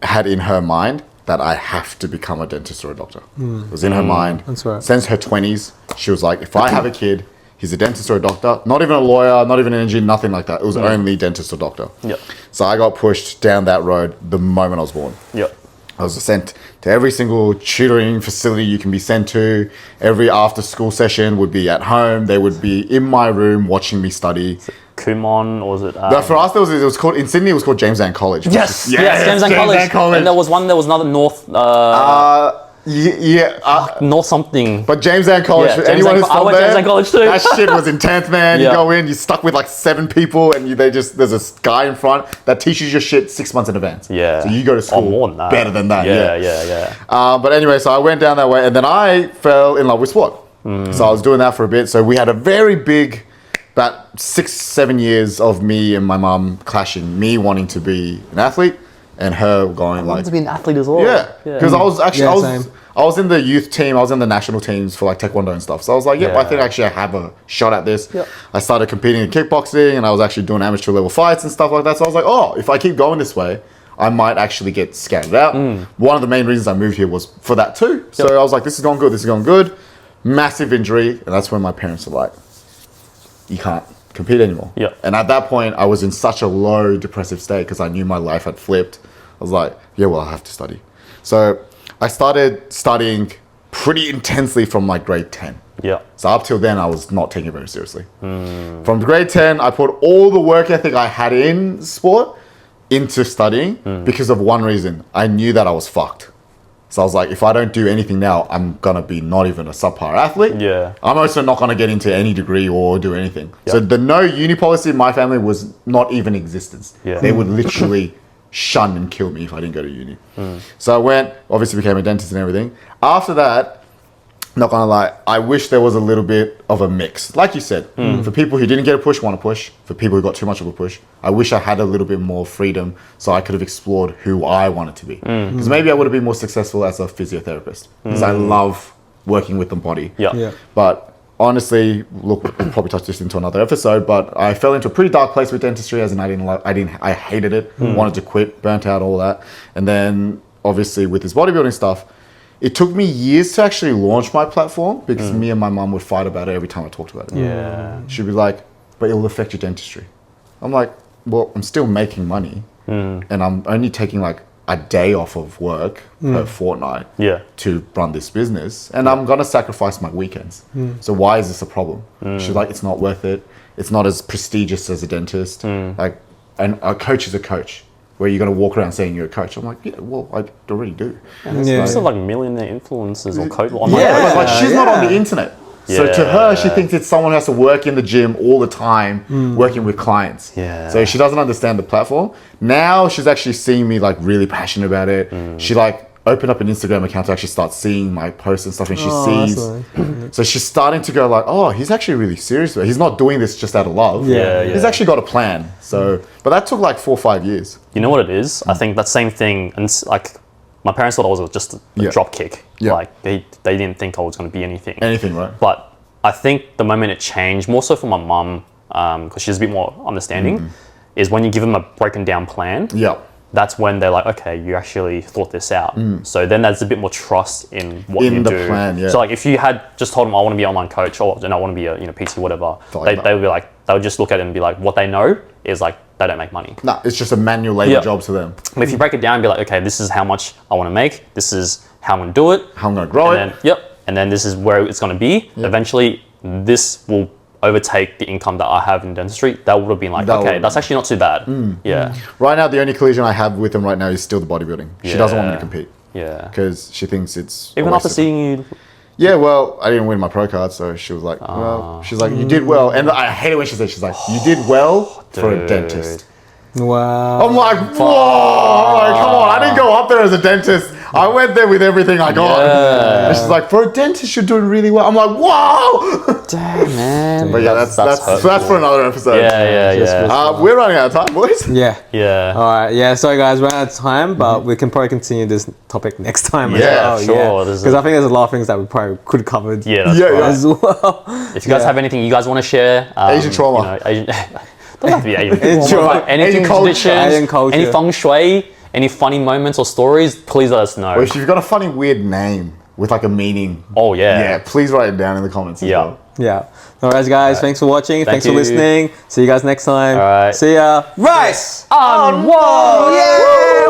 had in her mind that I have to become a dentist or a doctor. It was in her mind. That's right. Since her 20s, she was like, if I have a kid, he's a dentist or a doctor. Not even a lawyer, not even an engineer, nothing like that. It was only dentist or doctor. Yep. So I got pushed down that road the moment I was born. Yep. I was sent to every single tutoring facility you can be sent to. Every after school session would be at home. They would be in my room watching me study. Kumon, or was it? But for us, it was called in Sydney. It was called James Ann College. Yes, James Ann College. And there was another North. North something. But James Ann College, for anyone who's I from went to there, James Ann College too. that shit was intense, man. Yeah. You go in, you're stuck with like 7 people, and there's a guy in front that teaches your shit 6 months in advance. Yeah. So you go to school more than that. better than that. Yeah. But anyway, so I went down that way, and then I fell in love with sport. So I was doing that for a bit. So we had a very big, about 6-7 years of me and my mum clashing. Me wanting to be an athlete, and her going I like, wanted to be an athlete as well. yeah, because I was actually same. I was in the youth team. I was in the national teams for like taekwondo and stuff. So I was like, I think actually I have a shot at this. Yep. I started competing in kickboxing, and I was actually doing amateur level fights and stuff like that. So I was like, oh, if I keep going this way, I might actually get scouted out. One of the main reasons I moved here was for that too. So I was like, this is going good. This is going good. Massive injury, and that's when my parents were like, you can't compete anymore. Yeah. And at that point, I was in such a low depressive state because I knew my life had flipped. I was like, yeah, well, I have to study. So I started studying pretty intensely from like grade 10. Yeah. So up till then, I was not taking it very seriously. From grade 10, I put all the work ethic I had in sport into studying because of one reason. I knew that I was fucked. So I was like, if I don't do anything now, I'm going to be not even a subpar athlete. Yeah. I'm also not going to get into any degree or do anything. Yep. So the no uni policy in my family was not even existence. Yeah. They would literally shun and kill me if I didn't go to uni. So I went, obviously became a dentist and everything. After that, not gonna lie, I wish there was a little bit of a mix. Like you said, for people who didn't get a push, want to push. For people who got too much of a push, I wish I had a little bit more freedom so I could have explored who I wanted to be. Because maybe I would have been more successful as a physiotherapist. Because I love working with the body. Yeah. But honestly, look, we'll probably touch this into another episode, but I fell into a pretty dark place with dentistry, as in I hated it, wanted to quit, burnt out, all that. And then obviously with this bodybuilding stuff, it took me years to actually launch my platform because me and my mum would fight about it every time I talked about it. Yeah. She'd be like, but it'll affect your dentistry. I'm like, well, I'm still making money and I'm only taking like a day off of work per fortnight to run this business, and I'm gonna sacrifice my weekends. So why is this a problem? She's like, it's not worth it. It's not as prestigious as a dentist. Like, and a coach is a coach. Where you're going to walk around saying you're a coach. I'm like, yeah, well, I already do. There's still like millionaire influencers or coach. But like she's not on the internet. So to her, she thinks it's someone who has to work in the gym all the time, working with clients. Yeah. So she doesn't understand the platform. Now she's actually seeing me like really passionate about it. She like opened up an Instagram account to actually start seeing my posts and stuff, and she sees. So she's starting to go like, oh, he's actually really serious about it. He's not doing this just out of love. He's actually got a plan. So, but that took like 4 or 5 years. You know what it is? I think that same thing, and like my parents thought I was just a drop kick. Like they didn't think I was going to be anything. Anything, right? But I think the moment it changed, more so for my mum, because she's a bit more understanding, is when you give them a broken down plan. That's when they're like, okay, you actually thought this out. So then there's a bit more trust in what you do. In the plan, So like if you had just told them I want to be an online coach or I want to be a PT, whatever, they would be like, they would just look at it and be like, what they know is like they don't make money. No, it's just a manual labor job to them. But if you break it down and be like, okay, this is how much I want to make, this is how I'm going to do it, How I'm going to grow it. and then this is where it's going to be. Eventually, this will overtake the income that I have in dentistry, that would have been like, That okay, would- that's actually not too bad. Yeah. Right now, the only collision I have with him right now is still the bodybuilding. She doesn't want me to Yeah. compete Yeah. because she thinks it's a Even waste after of- seeing you, Yeah, well, I didn't win my pro card, so she was like, well, she's like, you did well. And I hate it when she says, she's like, you did well for a dude. dentist. Wow. I'm like, whoa! I'm like, come on, I didn't go up there as a dentist. I went there with everything I got. Yeah. And she's like, for a dentist, you're doing really well. I'm like, wow! damn man. But yeah, that's hurtful. for another episode. Yeah. We're running out of time, boys. Yeah. Yeah. All right. Yeah. Sorry, guys, we're out of time, but we can probably continue this topic next time. as Yeah, well. sure. There's Because I think there's a lot of things that we probably could have covered. Yeah, that's Yeah, right. yeah. As well. If you guys have anything you guys want to share, Asian trauma. Asian, doesn't have to be Asian Asian trauma. trauma. But anything Asian culture. traditions, Asian culture. any feng shui, any funny moments or stories, please let us know. Or if you've got a funny, weird name with like a meaning, Oh yeah. yeah, please write it down in the comments. As Yeah. well. Yeah. All right, guys. Thanks for watching. Thanks for you. listening. See you guys next time. All right. See ya. Rice On wall. Yeah.